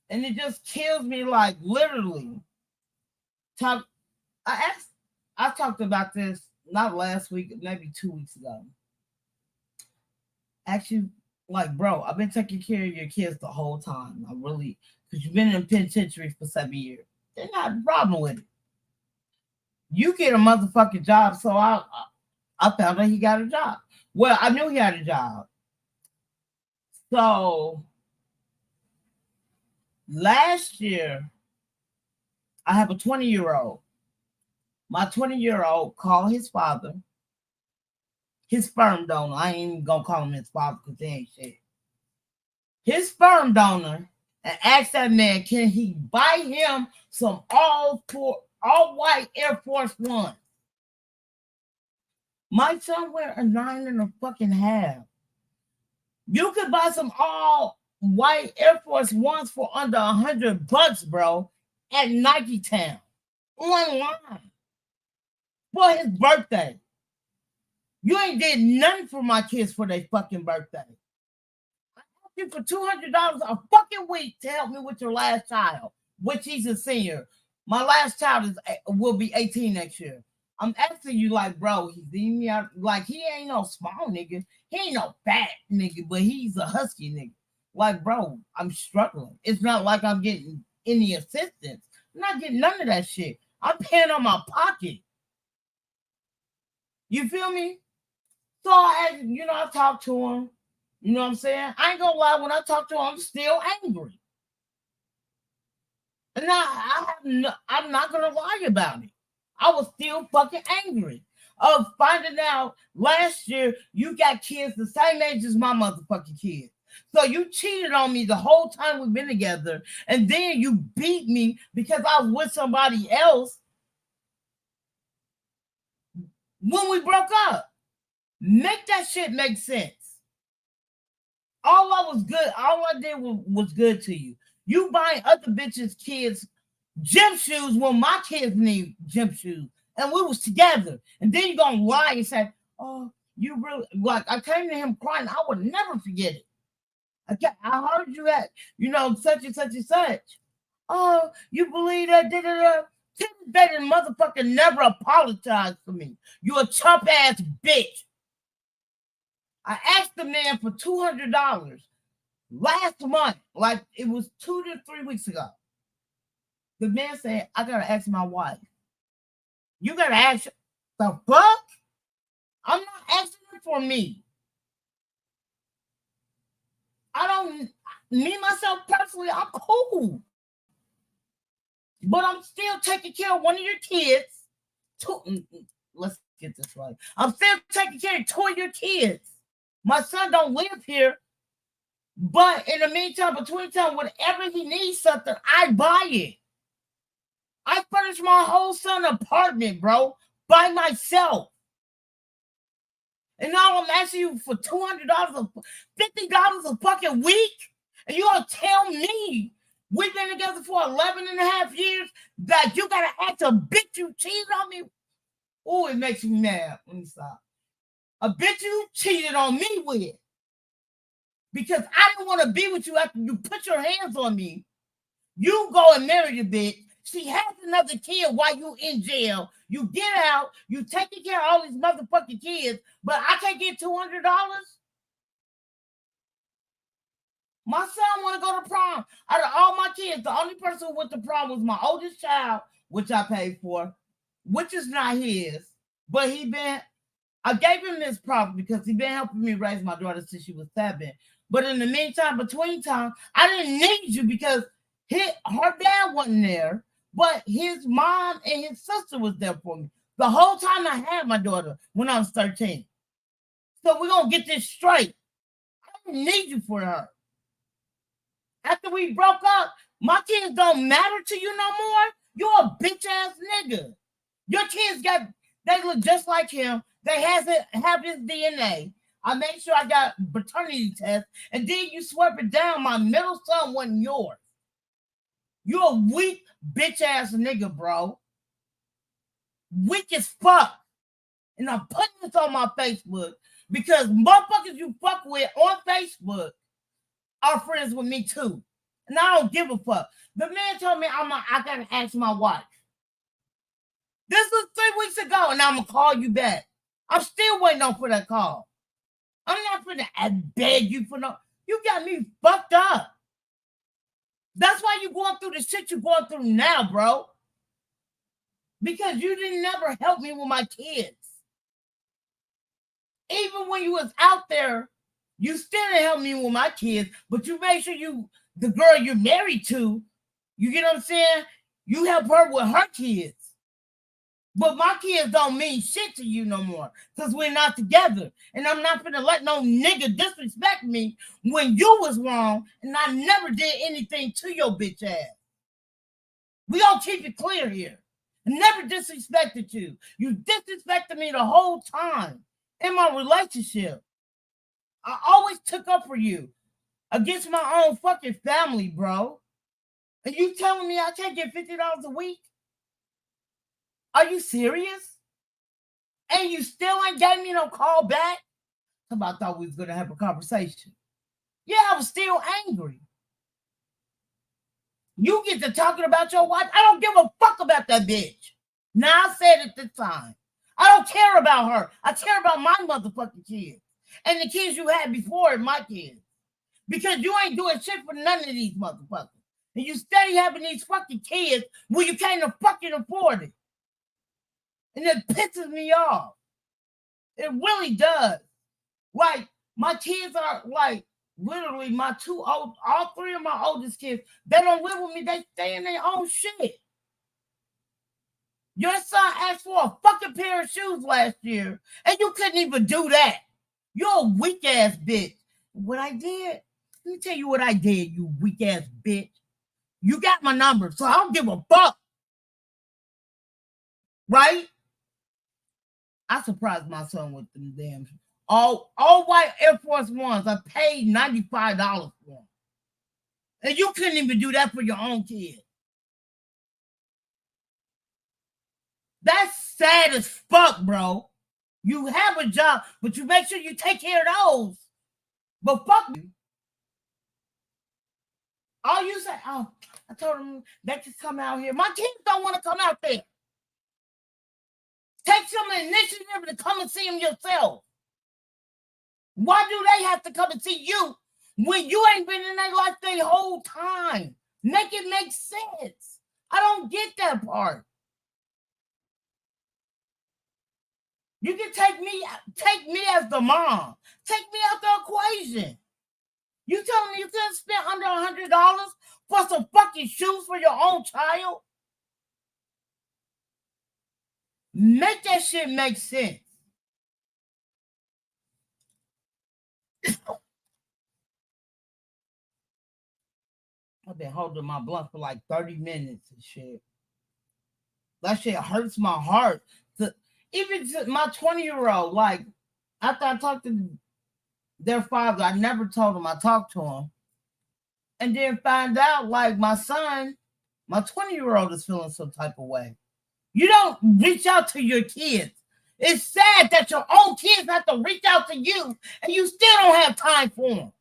S4: And it just kills me, like, literally. I talked about this not last week, maybe 2 weeks ago. Actually, like, bro, I've been taking care of your kids the whole time. I really, because you've been in the penitentiary for 7 years. They not a problem with it. You get a motherfucking job, so I found out he got a job. Well, I knew he had a job. So last year, I have a 20-year-old. My 20-year-old called his father, his sperm donor. I ain't even gonna call him his father because they ain't shit. his sperm donor and asked that man, can he buy him some all white Air Force One? My son wear a 9.5. You could buy some all white Air Force Ones for under $100, bro, at Nike Town online for his birthday. You ain't did nothing for my kids for their fucking birthday. I asked you for $200 a fucking week to help me with your last child, which he's a senior. My last child will be 18 next year. I'm asking you, like, bro, he's eating me out. Like, he ain't no small nigga. He ain't no fat nigga, but he's a husky nigga. Like, bro, I'm struggling. It's not like I'm getting any assistance. I'm not getting none of that shit. I'm paying on my pocket. You feel me? So I talked to him. You know what I'm saying? I ain't gonna lie, when I talk to him, I'm still angry. And I'm not gonna lie about it. I was still fucking angry of finding out last year you got kids the same age as my motherfucking kids. So you cheated on me the whole time we've been together, and then you beat me because I was with somebody else when we broke up. Make that shit make sense. All I did was good to you. You buying other bitches' kids gym shoes when my kids need gym shoes, and we was together. And then you gonna lie and say, "Oh, you really like?" I came to him crying. I would never forget it. I heard you at such and such and such. Oh, you believe that? Tim Baden motherfucker never apologized for me. You a chump ass bitch. I asked the man for $200 last month, like it was 2 to 3 weeks ago. The man said, I gotta ask my wife. You gotta ask the fuck? I'm not asking her for me. Me myself personally, I'm cool. But I'm still taking care of one of your kids. Let's get this right. I'm still taking care of 2 of your kids. My son don't live here. But in the meantime, between time, whenever he needs something, I buy it. I furnished my whole son apartment, bro, by myself. And now I'm asking you for $200 or $50 a fucking week? And you gonna tell me we've been together for 11 and a half years that you gotta act a bitch you cheated on me? Oh, it makes me mad. Let me stop. A bitch you cheated on me with. Because I don't want to be with you after you put your hands on me. You go and marry the bitch. She has another kid while you in jail. You get out. You taking care of all these motherfucking kids. But I can't get $200? My son want to go to prom. Out of all my kids, the only person who went to prom was my oldest child, which I paid for, which is not his. But I gave him this prom because he been helping me raise my daughter since she was 7. But in the meantime, between time, I didn't need you because her dad wasn't there, but his mom and his sister was there for me the whole time I had my daughter when I was 13. So we're going to get this straight. I didn't need you for her. After we broke up, my kids don't matter to you no more. You're a bitch-ass nigga. Your kids they look just like him. They have his DNA. I made sure I got paternity tests, and then you swept it down. My middle son wasn't yours. You're a weak bitch-ass nigga, bro. Weak as fuck. And I'm putting this on my Facebook because motherfuckers you fuck with on Facebook are friends with me too. And I don't give a fuck. The man told me I gotta ask my wife. This was 3 weeks ago, and I'm gonna call you back. I'm still waiting on for that call. I'm not gonna beg you for no. You got me fucked up. That's why you're going through the shit you're going through now, bro. Because you didn't never help me with my kids. Even when you was out there, you still didn't help me with my kids, but you made sure the girl you're married to, you get what I'm saying? You help her with her kids. But my kids don't mean shit to you no more because we're not together. And I'm not gonna let no nigga disrespect me when you was wrong and I never did anything to your bitch ass. We all keep it clear here. I never disrespected you. You disrespected me the whole time in my relationship. I always took up for you against my own fucking family, bro. And you telling me I can't get $50 a week? Are you serious? And you still ain't gave me no call back? I thought we was going to have a conversation. Yeah, I was still angry. You get to talking about your wife. I don't give a fuck about that bitch. Now, I said it this time. I don't care about her. I care about my motherfucking kids. And the kids you had before my kids. Because you ain't doing shit for none of these motherfuckers. And you steady having these fucking kids when you can't fucking afford it. And it pisses me off. It really does. Like, my kids are like, literally all three of my oldest kids, they don't live with me. They stay in their own shit. Your son asked for a fucking pair of shoes last year, and you couldn't even do that. You're a weak ass bitch. What I did? Let me tell you what I did, you weak ass bitch. You got my number, so I don't give a fuck. Right? I surprised my son with them damn all white Air Force Ones. I paid $95 for them. And you couldn't even do that for your own kid. That's sad as fuck, bro. You have a job, but you make sure you take care of those. But fuck you. All you say, oh, I told them they just come out here. My kids don't want to come out there. Take some initiative to come and see them yourself. Why do they have to come and see you when you ain't been in their life the whole time? Make it make sense. I don't get that part. You can take me as the mom. Take me out the equation. You telling me you couldn't spend under $100 for some fucking shoes for your own child? Make that shit make sense. I've been holding my blunt for like 30 minutes and shit. That shit hurts my heart. Even my 20-year-old, like, after I talked to their father, I never told him I talked to him. And then find out, like, my son, my 20-year-old is feeling some type of way. You don't reach out to your kids. It's sad that your own kids have to reach out to you and you still don't have time for them.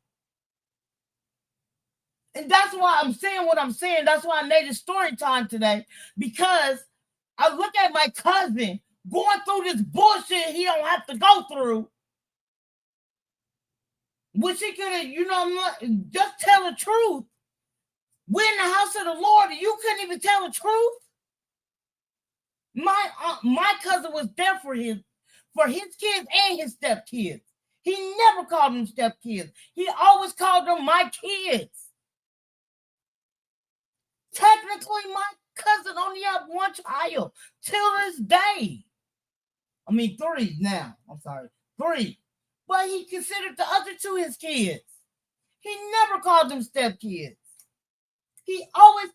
S4: And that's why I'm saying what I'm saying. That's why I made a story time today, because I look at my cousin going through this bullshit he don't have to go through. Which he could have, just tell the truth. We're in the house of the Lord and you couldn't even tell the truth. My cousin was there for his kids and his stepkids. He never called them stepkids. He always called them my kids. Technically, my cousin only have one child till this day. I mean, 3 now. I'm sorry, 3. But he considered the other 2 his kids. He never called them stepkids. He always,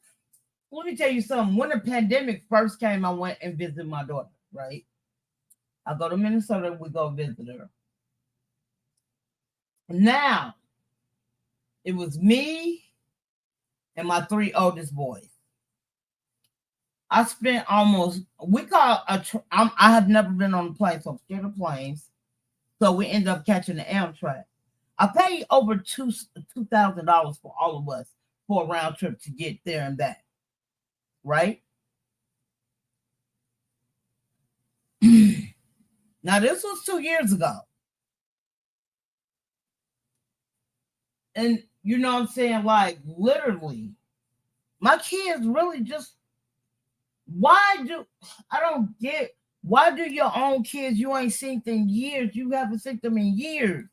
S4: let me tell you something. When the pandemic first came, I went and visited my daughter, right? I go to Minnesota, we go visit her. Now, it was me and my 3 oldest boys. I spent almost, I have never been on a plane, so I'm scared of planes. So we ended up catching the Amtrak. I paid over $2,000 for all of us for a round trip to get there and back. Right? Now, this was 2 years ago. And you know what I'm saying? Like, literally, my kids really just, why do your own kids you ain't seen them in years, you haven't seen them in years,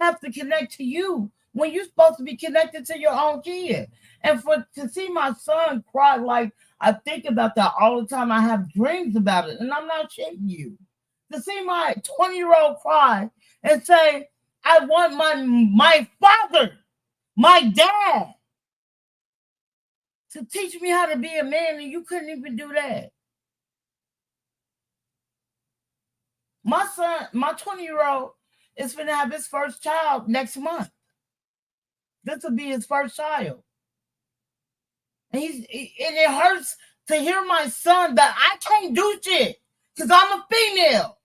S4: have to connect to you when you're supposed to be connected to your own kid? And to see my son cry, like, I think about that all the time. I have dreams about it, and I'm not shitting you. To see my 20-year-old cry and say, I want my father, my dad, to teach me how to be a man, and you couldn't even do that. My son, my 20-year-old, is going to have his first child next month. This will be his first child. And it hurts to hear my son that I can't do shit because I'm a female.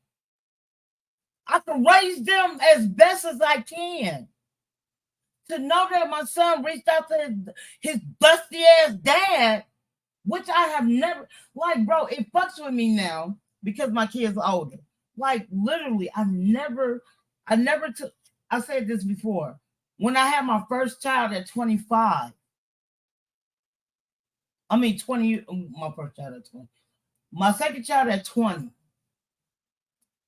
S4: I can raise them as best as I can. To know that my son reached out to his dusty ass dad, which I have never, like, bro, it fucks with me now because my kid's older. Like, literally, I never took, I said this before. When I had my first child at 25, 20, my first child at 20, my second child at 20,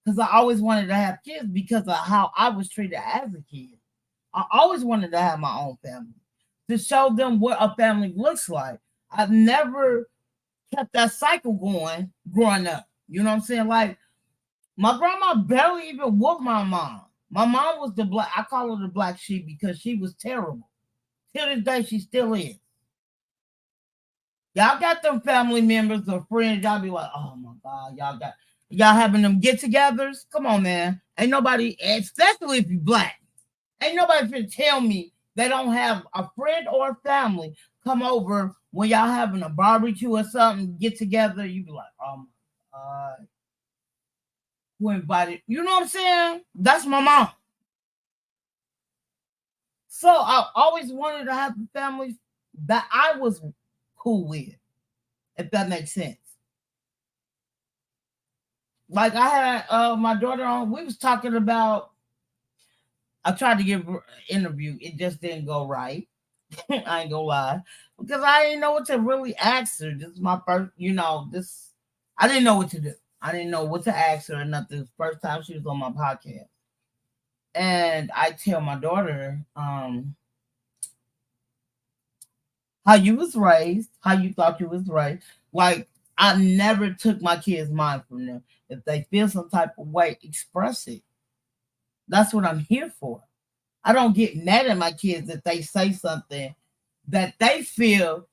S4: because I always wanted to have kids because of how I was treated as a kid. I always wanted to have my own family, to show them what a family looks like. I've never kept that cycle going growing up. You know what I'm saying? Like, my grandma barely even whooped my mom. My mom was the black, I call her the black sheep because she was terrible. Till this day, she still is. Y'all got them family members or friends, y'all be like, oh my God, y'all having them get-togethers? Come on, man. Ain't nobody, especially if you black, ain't nobody finna tell me they don't have a friend or a family come over when y'all having a barbecue or something, get together. You be like, oh my God. Who invited? You know what I'm saying? That's my mom. So I always wanted to have a family that I was cool with, if that makes sense. Like, I had my daughter on, we was talking about, I tried to give her an interview. It just didn't go right. I ain't gonna lie. Because I didn't know what to really ask her. This is my first, I didn't know what to do. I didn't know what to ask her or nothing. The first time she was on my podcast. And I tell my daughter, how you was raised, how you thought you was raised. Like, I never took my kids' mind from them. If they feel some type of way, express it. That's what I'm here for. I don't get mad at my kids if they say something that they feel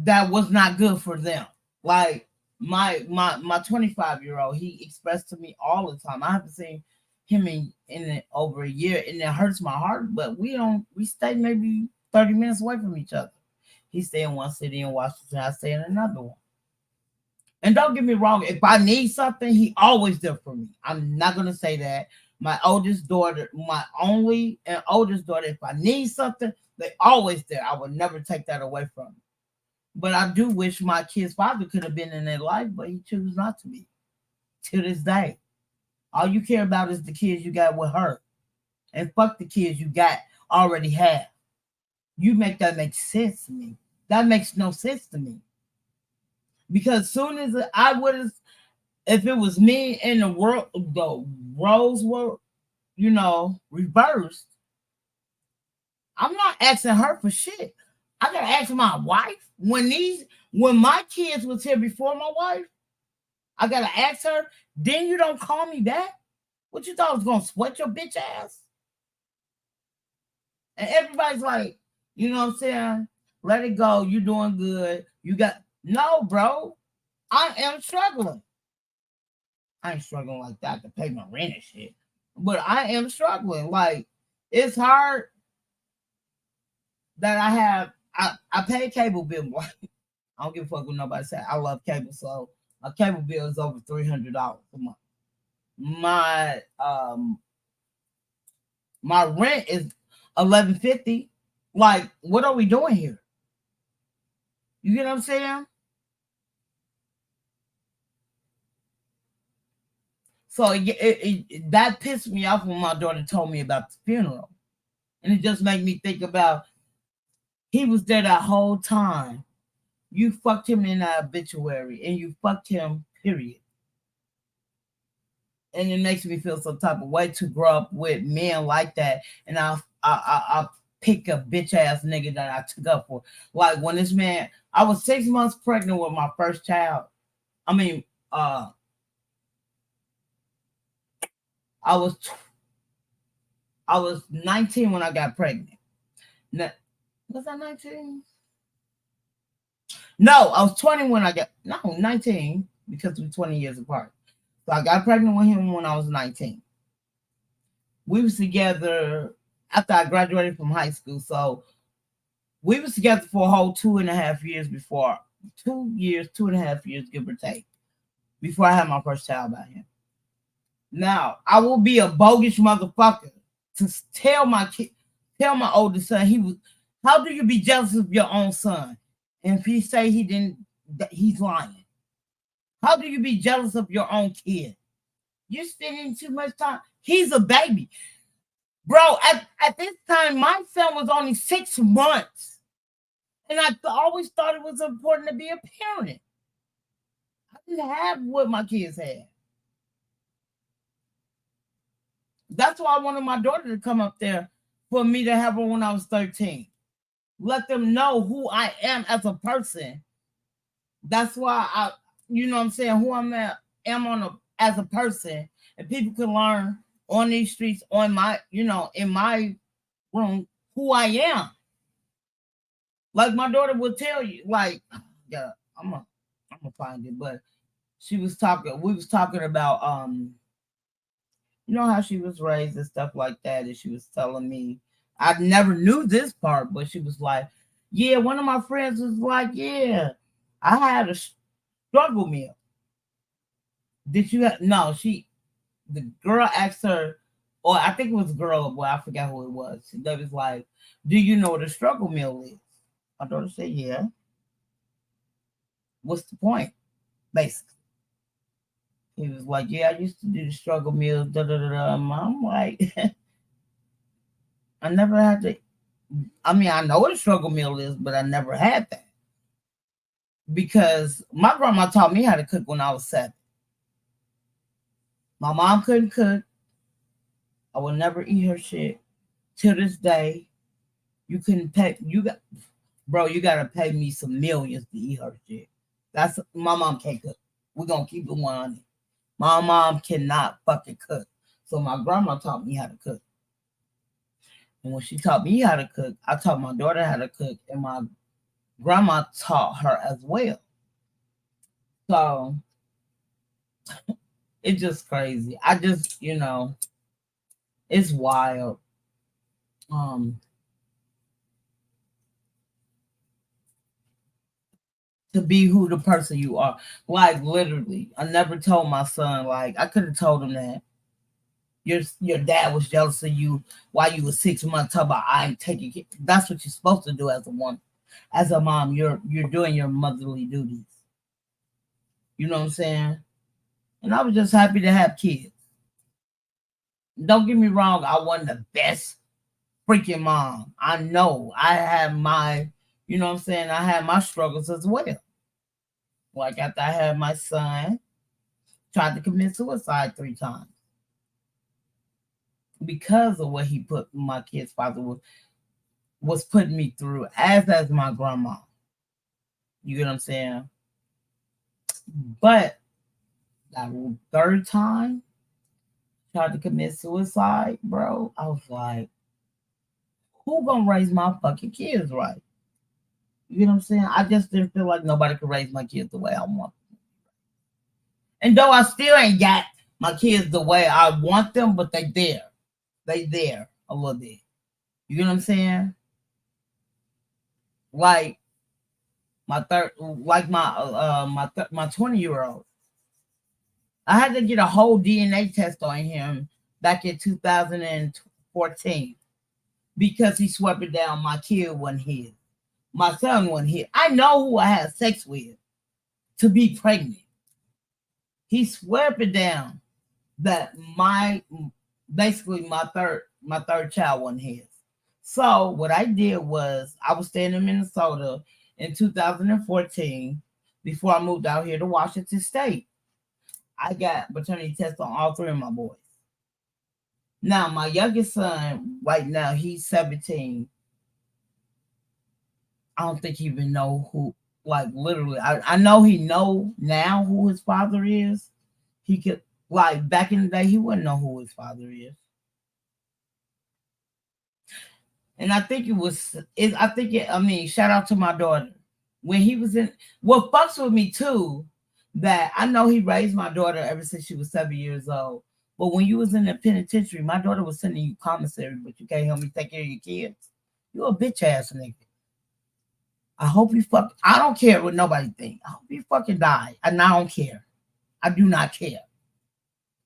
S4: that was not good for them. Like, my 25-year-old, he expressed to me all the time. I haven't seen him in over a year, and it hurts my heart, but we stay maybe 30 minutes away from each other. He stay in one city in Washington, I stay in another one. And don't get me wrong, if I need something, he always there for me. I'm not going to say that. My oldest daughter, my only and oldest daughter, if I need something, they always there. I would never take that away from them. But I do wish my kid's father could have been in their life, but he chose not to be. To this day. All you care about is the kids you got with her. And fuck the kids you got already have. You make that make sense to me. That makes no sense to me. Because soon as I would have, if it was me and the world, the roles were, reversed, I'm not asking her for shit. I gotta ask my wife when my kids was here before my wife. I gotta ask her. Then you don't call me back. What you thought I was gonna sweat your bitch ass? And everybody's like, you know what I'm saying? Let it go. You doing good. No, bro. I am struggling. I ain't struggling like that to pay my rent and shit. But I am struggling. Like, it's hard that I pay cable bill more. I don't give a fuck what nobody say. I love cable, so my cable bill is over $300 a month. My rent is $11.50. Like, what are we doing here? You get what I'm saying? So that pissed me off when my daughter told me about the funeral. And it just made me think about, he was there that whole time. You fucked him in that obituary, and you fucked him, period. And it makes me feel some type of way to grow up with men like that. And I'll pick a bitch ass nigga that I took up for. Like, when this man, I was 6 months pregnant with my first child. I mean, I was I was 19 when I got pregnant. Was I 19? No, I was 20 when I got 19 because we're 20 years apart. So I got pregnant with him when I was 19. We was together after I graduated from high school. So we was together for a whole 2.5 years before 2 years, 2.5 years, give or take, before I had my first child by him. Now, I will be a bogus motherfucker to tell my oldest son how do you be jealous of your own son? And if he say he didn't, he's lying. How do you be jealous of your own kid? You're spending too much time. He's a baby. Bro, at this time, my son was only 6 months. And I always thought it was important to be a parent. I didn't have what my kids had. That's why I wanted my daughter to come up there for me to have her when I was 13. Let them know who I am as a person. That's why I, you know what I'm saying, who as a person. And people can learn on these streets, on my, in my room, who I am. Like my daughter would tell you, like, yeah, I'm gonna find it, but we was talking about how she was raised and stuff like that, and she was telling me, I never knew this part, but she was like, yeah, one of my friends was like, yeah, I had a struggle meal. Did you have, no, the girl asked her, or I think it was a girl, but I forgot who it was. They was like, do you know what a struggle meal is? My daughter said, yeah. What's the point? Basically. He was like, yeah, I used to do the struggle meals, da da da da. I'm like, I never had to. I mean, I know what a struggle meal is, but I never had that. Because my grandma taught me how to cook when I was 7. My mom couldn't cook. I would never eat her shit. Till this day, you couldn't pay. You gotta pay me some millions to eat her shit. My mom can't cook. We're gonna keep it 100. My mom cannot fucking cook. So my grandma taught me how to cook. And when she taught me how to cook, I taught my daughter how to cook, and my grandma taught her as well. So it's just crazy. I just, it's wild. To be who the person you are. Like literally, I never told my son, like I could have told him that your dad was jealous of you while you were 6 months. Talk about I'm taking care. That's what you're supposed to do as a woman. As a mom, you're doing your motherly duties. You know what I'm saying? And I was just happy to have kids. Don't get me wrong, I wasn't the best freaking mom. I know I had my, you know what I'm saying, I had my struggles as well. Like after I had my son, tried to commit suicide 3 times. Because of what he put my kid's father was putting me through, as my grandma. You get what I'm saying? But that 3rd time, tried to commit suicide, bro. I was like, who gonna raise my fucking kids right? You know what I'm saying? I just didn't feel like nobody could raise my kids the way I want them. And though I still ain't got my kids the way I want them, but they there. They there a little bit. You know what I'm saying? Like my 20-year-old. I had to get a whole DNA test on him back in 2014 because he swept it down. My kid wasn't his. My son wasn't his. I know who I had sex with to be pregnant. He swept it down that basically my third child wasn't his. So what I did was I was staying in Minnesota in 2014 before I moved out here to Washington State. I got paternity tests on all 3 of my boys. Now my youngest son, right now, he's 17. I don't think he even know who. Like literally, I know he know now who his father is. He could, like, back in the day, he wouldn't know who his father is. And I think it was it, I think it, I mean, shout out to my daughter. When he was in, what fucks with me too, that I know he raised my daughter ever since she was 7 years old. But when you was in the penitentiary, my daughter was sending you commissary, but you can't help me take care of your kids. You a bitch ass nigga. I hope you fuck. I don't care what nobody think. I hope you fucking die. And I don't care. I do not care.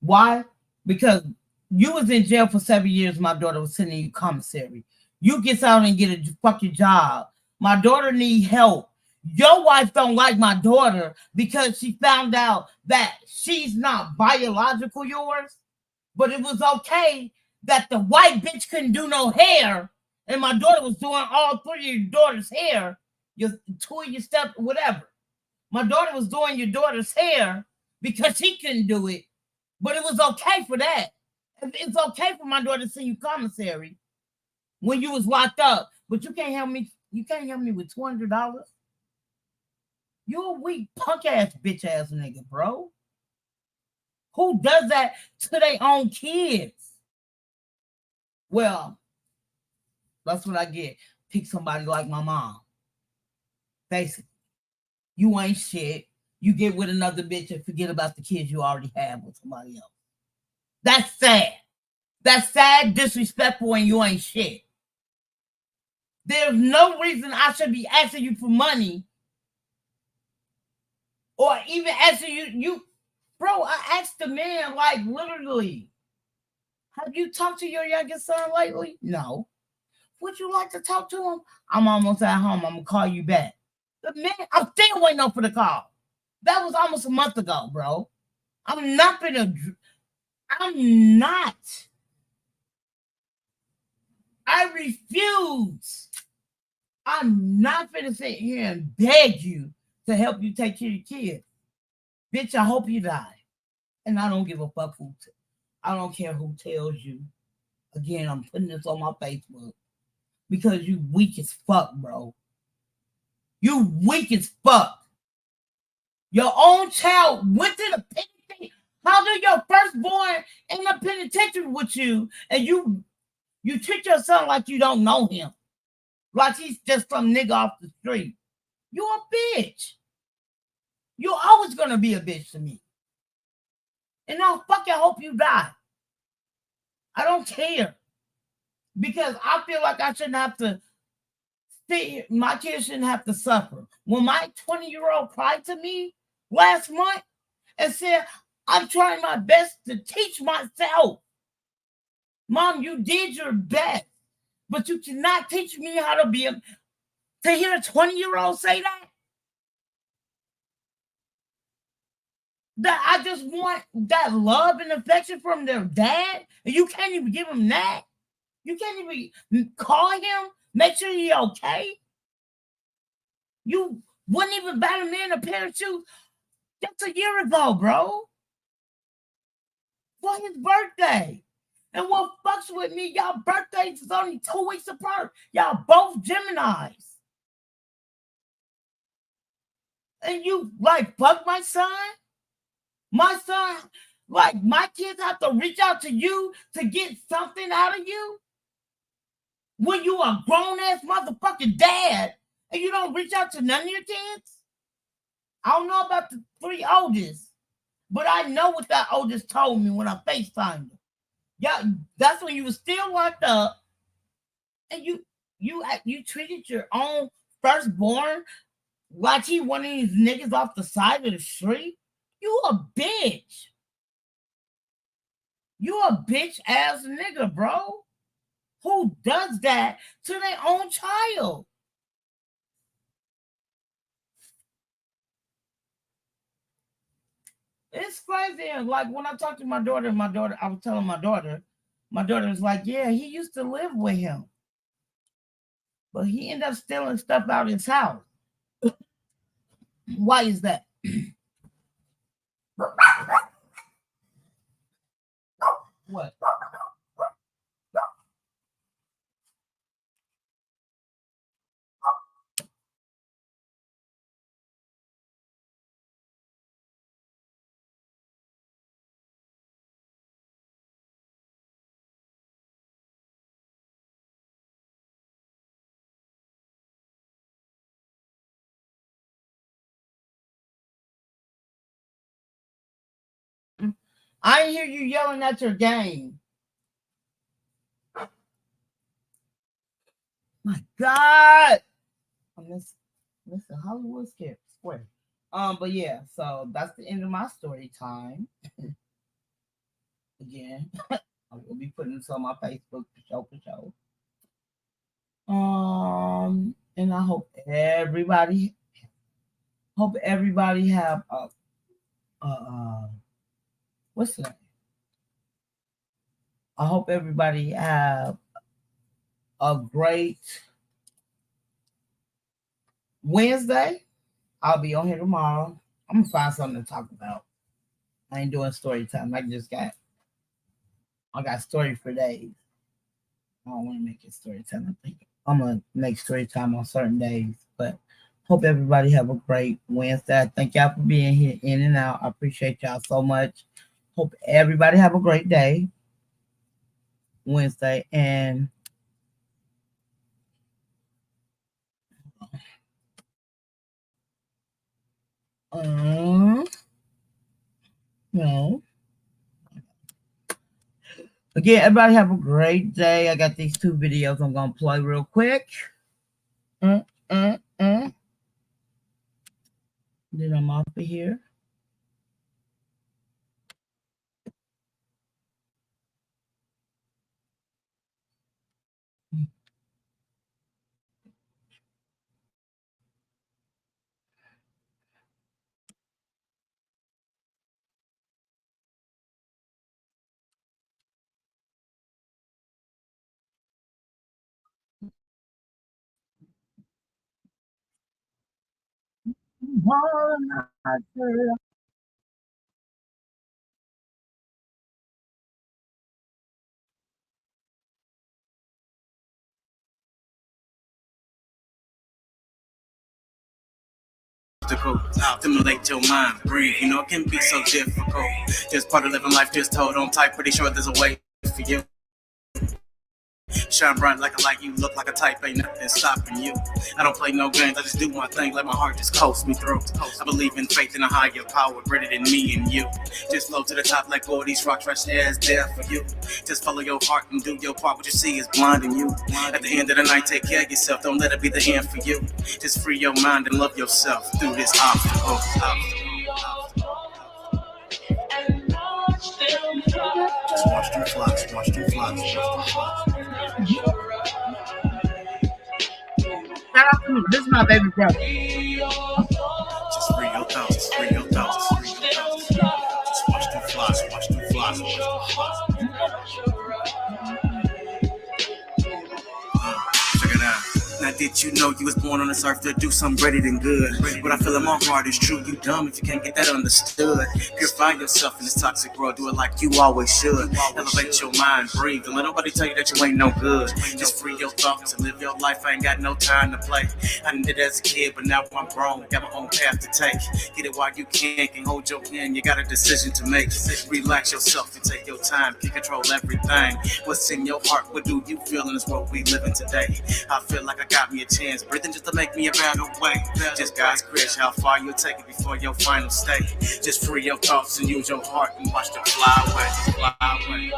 S4: Why? Because you was in jail for 7 years. My daughter was sending you commissary. You get out and get a fucking job. My daughter need help. Your wife don't like my daughter because she found out that she's not biological yours. But it was okay that the white bitch couldn't do no hair, and my daughter was doing all three of your daughter's hair, your two of your step, whatever. My daughter was doing your daughter's hair because she couldn't do it, but it was okay for that. It's okay for my daughter to send you commissary when you was locked up, but you can't help me. You can't help me with $200. You a weak punk ass bitch ass nigga, bro. Who does that to their own kids? Well, that's what I get. Pick somebody like my mom. Basically, you ain't shit. You get with another bitch and forget about the kids you already have with somebody else. That's sad. That's sad, disrespectful, and you ain't shit. There's no reason I should be asking you for money or even asking you. Bro, I asked the man, like, literally, have you talked to your youngest son lately? No. Would you like to talk to him? I'm almost at home. I'm going to call you back. The man, I'm still waiting on for the call. That was almost a month ago, bro. I'm not. I refuse. I'm not going to sit here and beg you to help you take care of your kids. Bitch, I hope you die. And I don't give a fuck who. I don't care who tells you. Again, I'm putting this on my Facebook. Because you weak as fuck, bro. You weak as fuck. Your own child went to the penitentiary. How do your firstborn in the penitentiary with you and you treat your son like you don't know him? Like he's just some nigga off the street. You a bitch. You're always gonna be a bitch to me. And I'll fucking hope you die. I don't care. Because I feel like I shouldn't have to see, my kids shouldn't have to suffer. When my 20-year-old cried to me last month and said, I'm trying my best to teach myself. Mom, you did your best, but you cannot teach me how to be to hear a 20-year-old say that. That I just want that love and affection from their dad, and you can't even give him that. You can't even call him, make sure he's okay. You wouldn't even buy him in a pair of shoes. That's a year ago, bro. For his birthday. And what fucks with me, y'all birthdays is only 2 weeks apart. Y'all both Geminis. And you, like, fuck my son? My son, like, my kids have to reach out to you to get something out of you? When you a grown-ass motherfucking dad and you don't reach out to none of your kids? I don't know about the 3 oldest, but I know what that oldest told me when I FaceTimed him. Yeah, that's when you were still locked up, and you treated your own firstborn like he one of these niggas off the side of the street. You a bitch. You a bitch ass nigga, bro. Who does that to their own child? It's crazy. Like when I talked to my daughter, I was telling my daughter was like, yeah, he used to live with him. But he ended up stealing stuff out of his house. Why is that? What? I hear you yelling at your game. My God. I miss the Hollywood Square. But yeah, so that's the end of my story time. Again, I will be putting this on my Facebook for show. And I hope everybody have what's that? I hope everybody have a great Wednesday. I'll be on here tomorrow. I'm gonna find something to talk about. I ain't doing story time. I got story for days. I don't want to make it story time. I think I'm gonna make story time on certain days. But hope everybody have a great Wednesday. Thank y'all for being here in and out. I appreciate y'all so much. Hope everybody have a great day. Wednesday and no. Again, everybody have a great day. I got these 2 videos I'm gonna play real quick. Then I'm off of here.
S1: Stimulate your mind, breathe. You know it can be so difficult. Just part of living life, just hold on tight. Pretty sure there's a way for you. Shine bright like a light, you look like a type, ain't nothing stopping you. I don't play no games, I just do my thing, let my heart just coast me through. I believe in faith in a higher power, greater than me and you. Just float to the top, let go of these rocks, fresh air is there for you. Just follow your heart and do your part, what you see is blinding you. At the end of the night, take care of yourself, don't let it be the end for you. Just free your mind and love yourself through this obstacle. Just watch them flies, watch them flies.
S4: Shout out to me. This is my baby brother.
S1: Just free your thoughts, just free your thoughts, just free your thoughts. Just watch them flies, watch them flies. Check it out. Now did you know you was born on this earth to do something greater than good? What I feel in my heart is true. You dumb if you can't get that understood. Purify yourself in this toxic world. Do it like you always should. Elevate your mind, breathe. Don't let nobody tell you that you ain't no good. Just free your thoughts and live your life. I ain't got no time to play. I did it as a kid, but now I'm grown. Got my own path to take. Get it while you can hold your pen. You got a decision to make. Relax yourself and take your time. Can control everything. What's in your heart? What do you feel in this world we live in today? I feel like I got me a chance, breathing just to make me a better way. Just God's grace, how far you'll take it before your final stay. Just free your thoughts and use your heart and watch them fly away, fly away.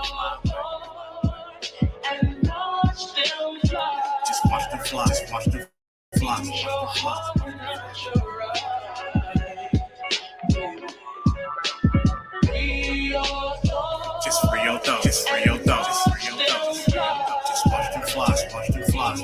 S1: Just watch them fly, watch them fly. Just free your thoughts, just free your thoughts, just free your thoughts. Just watch them fly, watch them fly.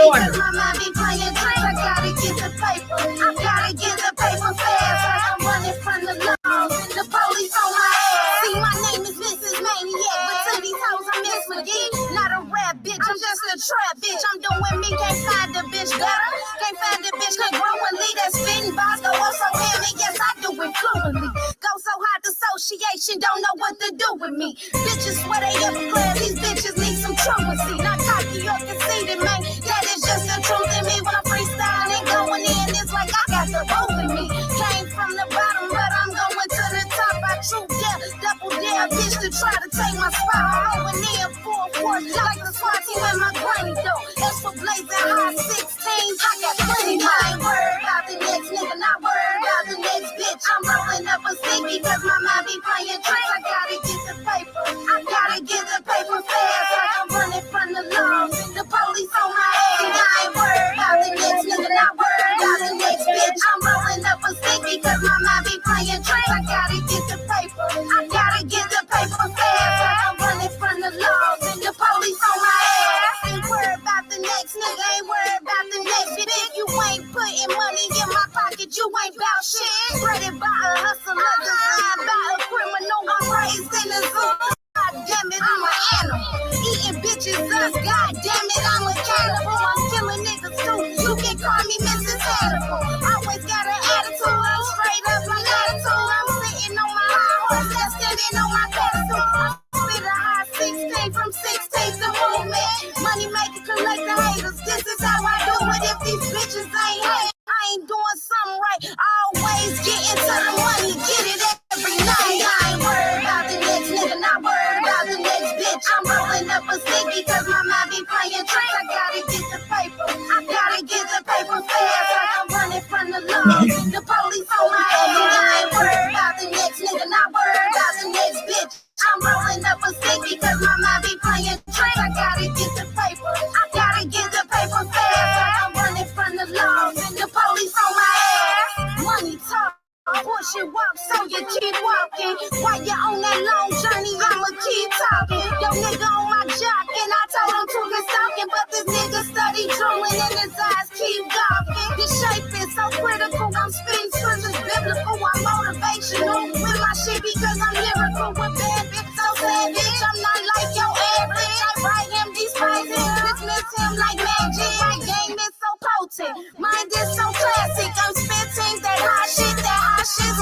S4: order.
S2: Because my mind be playing tricks. I gotta get the paper. I gotta get the paper fast. Like I'm running from the law. The police on my ass. See, my name is Mrs. Maniac, but to these hoes I'm Miss McGee. Not a rap bitch, I'm just a trap bitch. I'm doing me, can't find a bitch better. Can't find a bitch, can't grow and lead that spitting boss. Go up so heavy, yes I do it fluently. Go so hard, association don't know what to do with me. Bitches swear they everglad, these bitches need some truancy. Not cocky or conceited, man, that is just the truth in me. When I'm freestyling, going in, it's like I got the move in me. Came from the bottom, but I'm going to the top. I true dare, double dare, bitch to try to take my spot. I'm going in full force, like the SWAT team in my granny though. That's for blazing high 16s, I got plenty. I ain't worried about the next nigga, not worried about the next bitch. I'm rolling up a stick because my mind be playing tricks. I gotta get the paper, I gotta get the paper fast. Like I'm running from the law, the police on my ass. I ain't worried about the next nigga, not worried about the next bitch. I'm rolling up a stick because my mind be playing tricks. I gotta get the paper, I gotta get the paper fast. Like I'm running from the law, the police on my ass. Ain't worried about the next nigga, ain't worried about the next bitch. You ain't putting money in my pocket, you ain't bout shit. Spreaded by a hustler, designed by a criminal. I'm raised in the zoo. God damn it, I'm an animal. Eating bitches up, god damn it, I'm a cannibal. I'm killing niggas too. You can call me Mrs. Hannibal. Always got an attitude, I'm straight up like attitude. I'm sitting on my high horse, that's standing on my pedestal. I'm spit a high 16 from 16 to movement. Money making, collect the haters. This is how I do it. If these bitches ain't hate, I ain't doing something right. Always getting to the money, get it every night. I ain't worried about the next nigga, not worried about the next bitch. I'm rolling up a stick because my mind be playing tricks. I gotta get the paper, I gotta get the paper fast. Like I'm running from the law, the police on my ass. I ain't worried about the next nigga, not worried about the next bitch. I'm rolling up a stick because my mind be playing tricks. I gotta get the paper, I gotta get the paper fast. Like I'm running from the law, the police on my ass. Money talk, push it walk, so you keep walking. While you're on that long journey, I'ma keep talking. Yo nigga on my jock, and I told him to get stalking, but this nigga study drooling and his eyes keep gawking. Your shape is so critical, I'm spitting scriptures biblical, I'm motivational with my shit because I'm lyrical with bad bitch, so savage. I'm not like your average. I write him these phrases, dismiss him like magic. My game is so potent, mine is so classic. I'm spitting that hot shit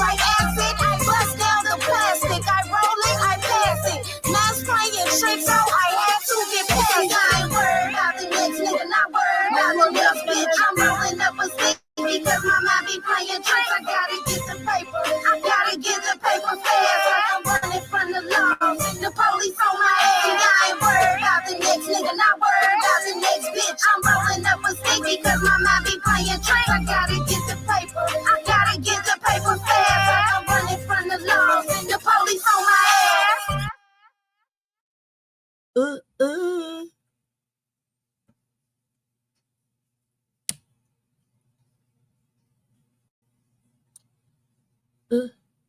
S2: like acid. I bust down the plastic, I roll it, I pass it. Mass playing tricks, so I had to get past. I ain't worried about the next nigga, not worried about the next bitch. I'm rolling up a stick because my mind be playing tricks. I gotta get the paper, I gotta get the paper fast. Like I'm running from the law, the police on my ass. I ain't worried about the next nigga, not worried about the next bitch. I'm rolling up a stick because my mind be playing tricks. I gotta get the paper, I gotta get the paper fast. Like I'm running from the law, the police on my ass.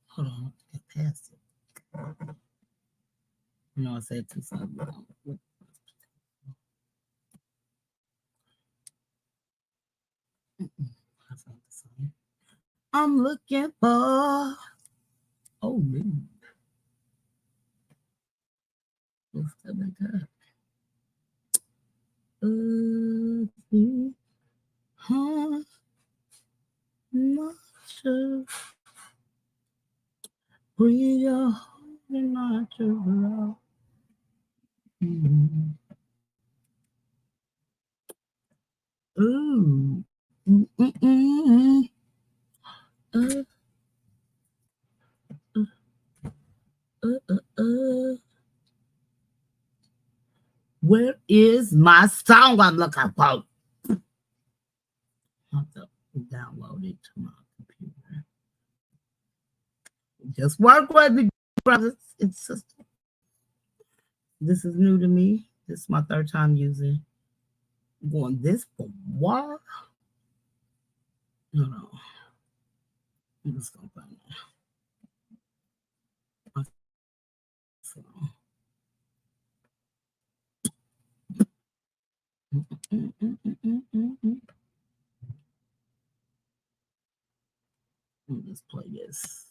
S4: Hold on, get past it. You know, I said too something. I'm looking for. Oh, man. What's that like that? Not sure. We are not sure. Ooh. Where is my song I'm looking for? I have to download it to my computer. Just work with me, brothers and sisters. This is new to me. This is my third time using going this for what? No. I'm just gonna find it. So. Let's play this.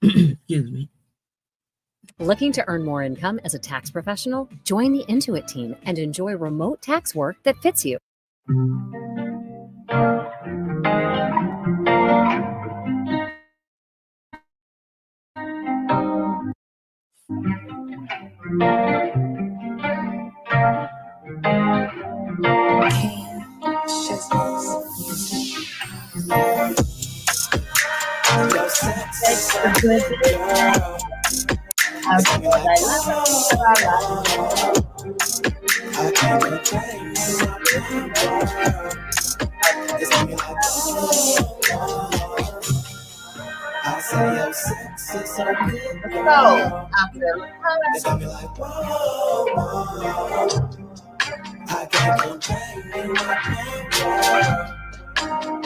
S4: Excuse me.
S3: Looking to earn more income as a tax professional? Join the Intuit team and enjoy remote tax work that fits you.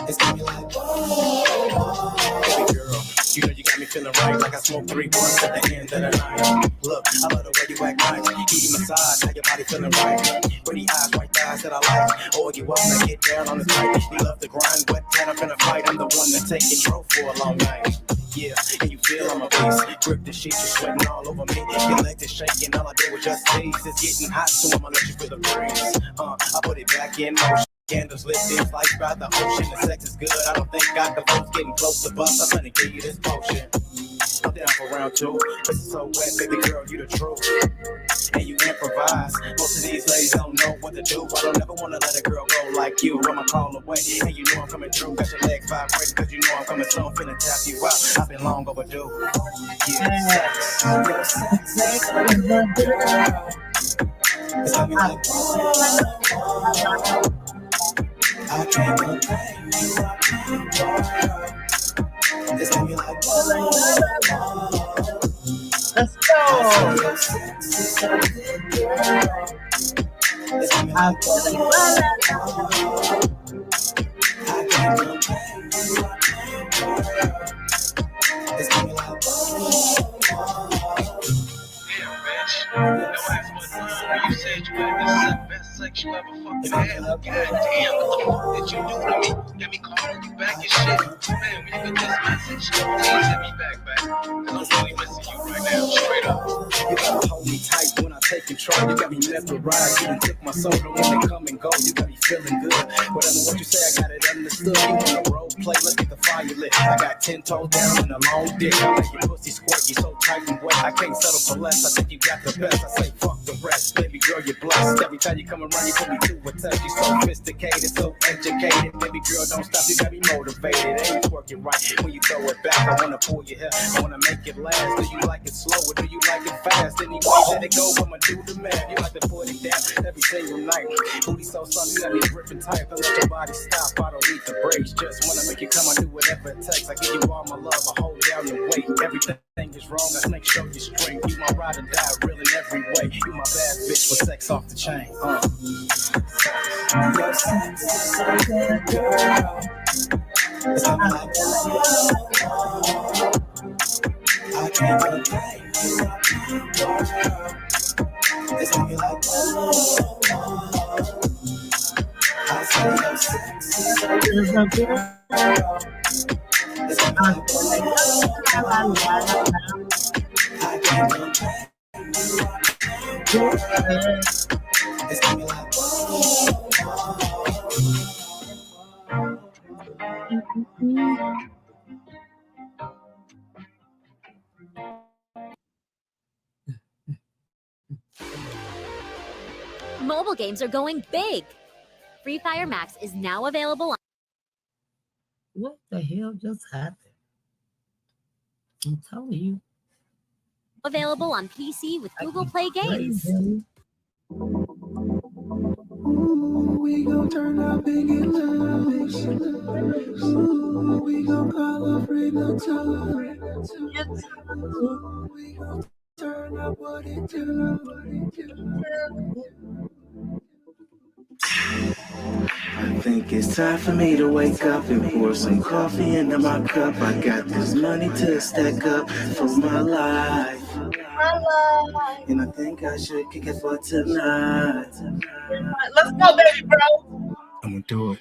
S1: It's gonna be like, whoa, baby girl, you know you got me feeling right, like I smoked 3 blunts at the end of the night. Look, I love the way you act nice, eating massage, now your body feeling right. Pretty eyes, white thighs that I like. Oh, you up and get down on the night. You love the grind, wet tan up in a fight. I'm the one that take control for a long night. Yeah, and you feel I'm a beast. Grip the sheet, you're sweating all over me. Your legs are shaking, all I do is just tease. It's getting hot, so I'ma let you feel the breeze. I put it back in motion. Candles lit, things like by the ocean. The sex is good. I don't think I can folks getting close to bust. I'm gonna give you this potion. I'm down for round 2. This is so wet, baby girl, you the truth. And you improvise. Most of these ladies don't know what to do. I don't ever wanna let a girl go like you. I'ma call away, and you know I'm coming through. Got your legs vibrating, cause you know I'm coming soon. Finna tap you out. I've been long overdue. Yeah, sex. Your sex is so good, girl. It's gonna be like, I can't complain, you are my girl. It's gonna be like,
S4: let's go.
S1: Your sex is so good, girl. It's gonna be like, I can't complain, you are my girl. It's gonna be like,
S5: damn, bitch. Don't ask my time. You said you had the best sex you ever fucking had. God damn, what the fuck did you do to me? Got me calling you back and shit. Man, when you get this message, please hit me back. Cause I'm really missing you right now, straight up.
S1: you gotta hold me tight when I take control. You got me mesmerized. You done took my soul, don't want to come and go. You got me feeling good. Whatever what you say, I got it understood. You wanna role play? Let's get the fire lit. I got 10 toes down and a long dick. I let your pussy squirt. You so tight and wet. I can't settle for less. I think you got the best. I say fuck the rest. Baby girl, you're blessed. Every time you come around, you put me to a test. You so sophisticated, so educated. Baby girl, don't stop. You got me motivated. Ain't twerking right when you throw it back. I wanna pull your hair. I wanna make it last. Do you like it slow or do you like it fast? Any way that it go, I'ma do the math. You like to put it down every single night. Booty so soft, you got me gripping tight. Don't let your body stop. I don't need the brakes. Just wanna make you come. I do whatever it takes. I give you all my love. I hold down your weight. Everything is wrong. I make sure you're straight. You my ride or die, real in every way. You my bad bitch with sex off the chain. Your sex is so good, girl. It's gonna be like, I can't complain, you are my girl. It's gonna be like, I say your sex is so good, girl. It's gonna be like, I can't complain, you are my girl. It's gonna be like,
S3: Mobile games are going big. Free Fire Max is now available on
S4: What the hell just happened? I'm telling you.
S3: PC with Google Play Games.
S6: Ooh, we gon' turn up and get loose. Ooh, we gon' call up Rhythm Time. Ooh, we gon' turn up what it do. I think it's time for me to wake up and pour some coffee into my cup. I got this money to stack up for my life.
S1: And I think I should kick it for tonight.
S4: Let's go, baby bro.
S1: I'm gonna do it.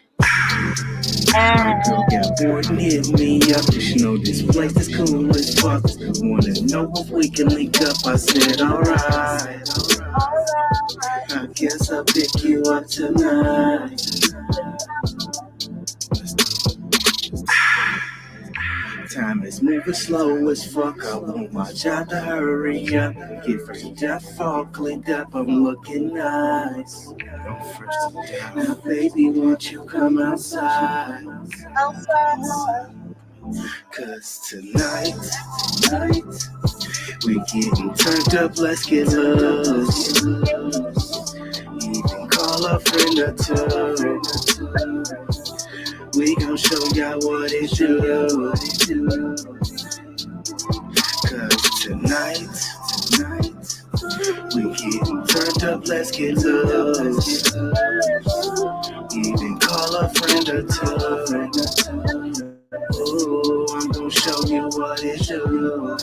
S1: My girl got bored and hit me up. She know this place is cool as fuck. Wanna know if we can link up. I said, alright. I guess I'll pick you up tonight. Time is moving slow as fuck. I want my job to hurry up. Get fresh up, all cleaned up. I'm looking nice. I'm fresh to death. Now, baby, won't you come outside? Cause tonight, we getting turned up. Let's get loose. Even call a friend or two. We gon' show y'all what it do. Cause tonight, we getting turned up, let's get loose. Even call a friend or two. Oh, I'm gon' show you what it do.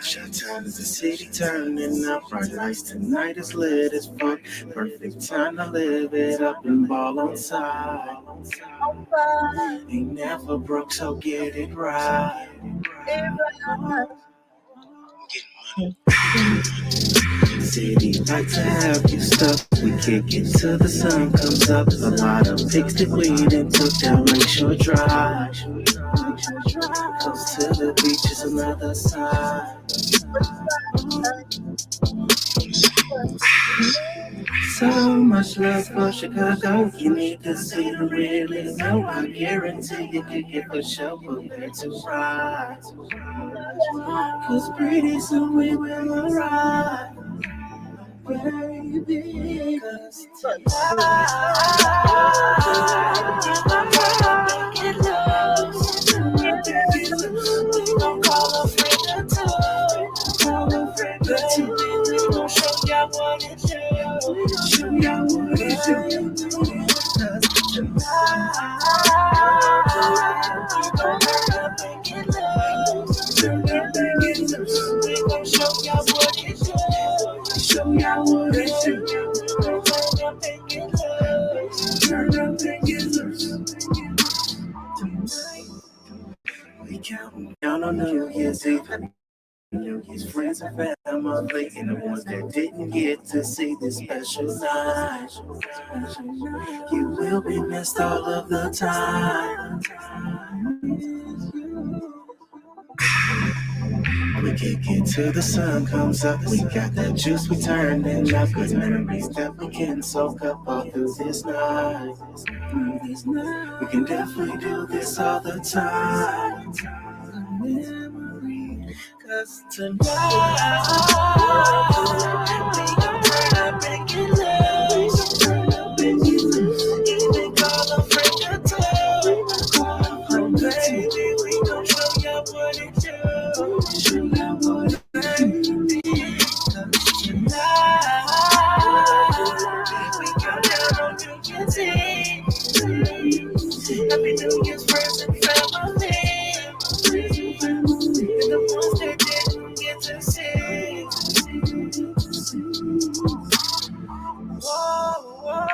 S1: Showtime is the city turning up. Bright lights tonight is lit as fuck. Perfect time to live it up and ball on side. Ain't never broke, so get it right. City like to have you stuck. We kick it till the sun comes up. A lot of pics that we done took down Lakeshore Drive. Close to the beach is another side. So much love for Chicago. You need to see to really know. I guarantee you can get the show prepared to ride. Cause pretty soon we will arrive. Baby, cause tonight get lost. We gon' call a friend or two. We gon' show y'all what it do. Show y'all what it do. Cause tonight we gon' turn up and get lost. Turn up and get lost. We gon' show y'all what it do. Show y'all what it do. Turn up and get loose. Turn up and get loose. Tonight, we counting down on New Year's Eve. New Year's friends and family, and the ones that didn't get to see this special night. You will be missed all of the time. We kick it till the sun comes up. We got that juice, we turned and up. Good memories that we can soak up all through this night. We can definitely do this all the time. Cause tonight we gon' turn up and get loose. Turn up and get loose. Even call a friend or two. Baby, we gon' show ya what it do. Show ya what it do. Cause tonight we got down on New Year's Eve. Happy New Year's, friends and family. And the ones that didn't get to see. Whoa, whoa,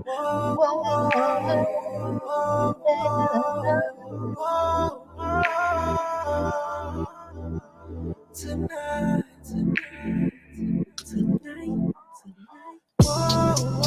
S1: whoa, tonight, tonight, tonight. Whoa.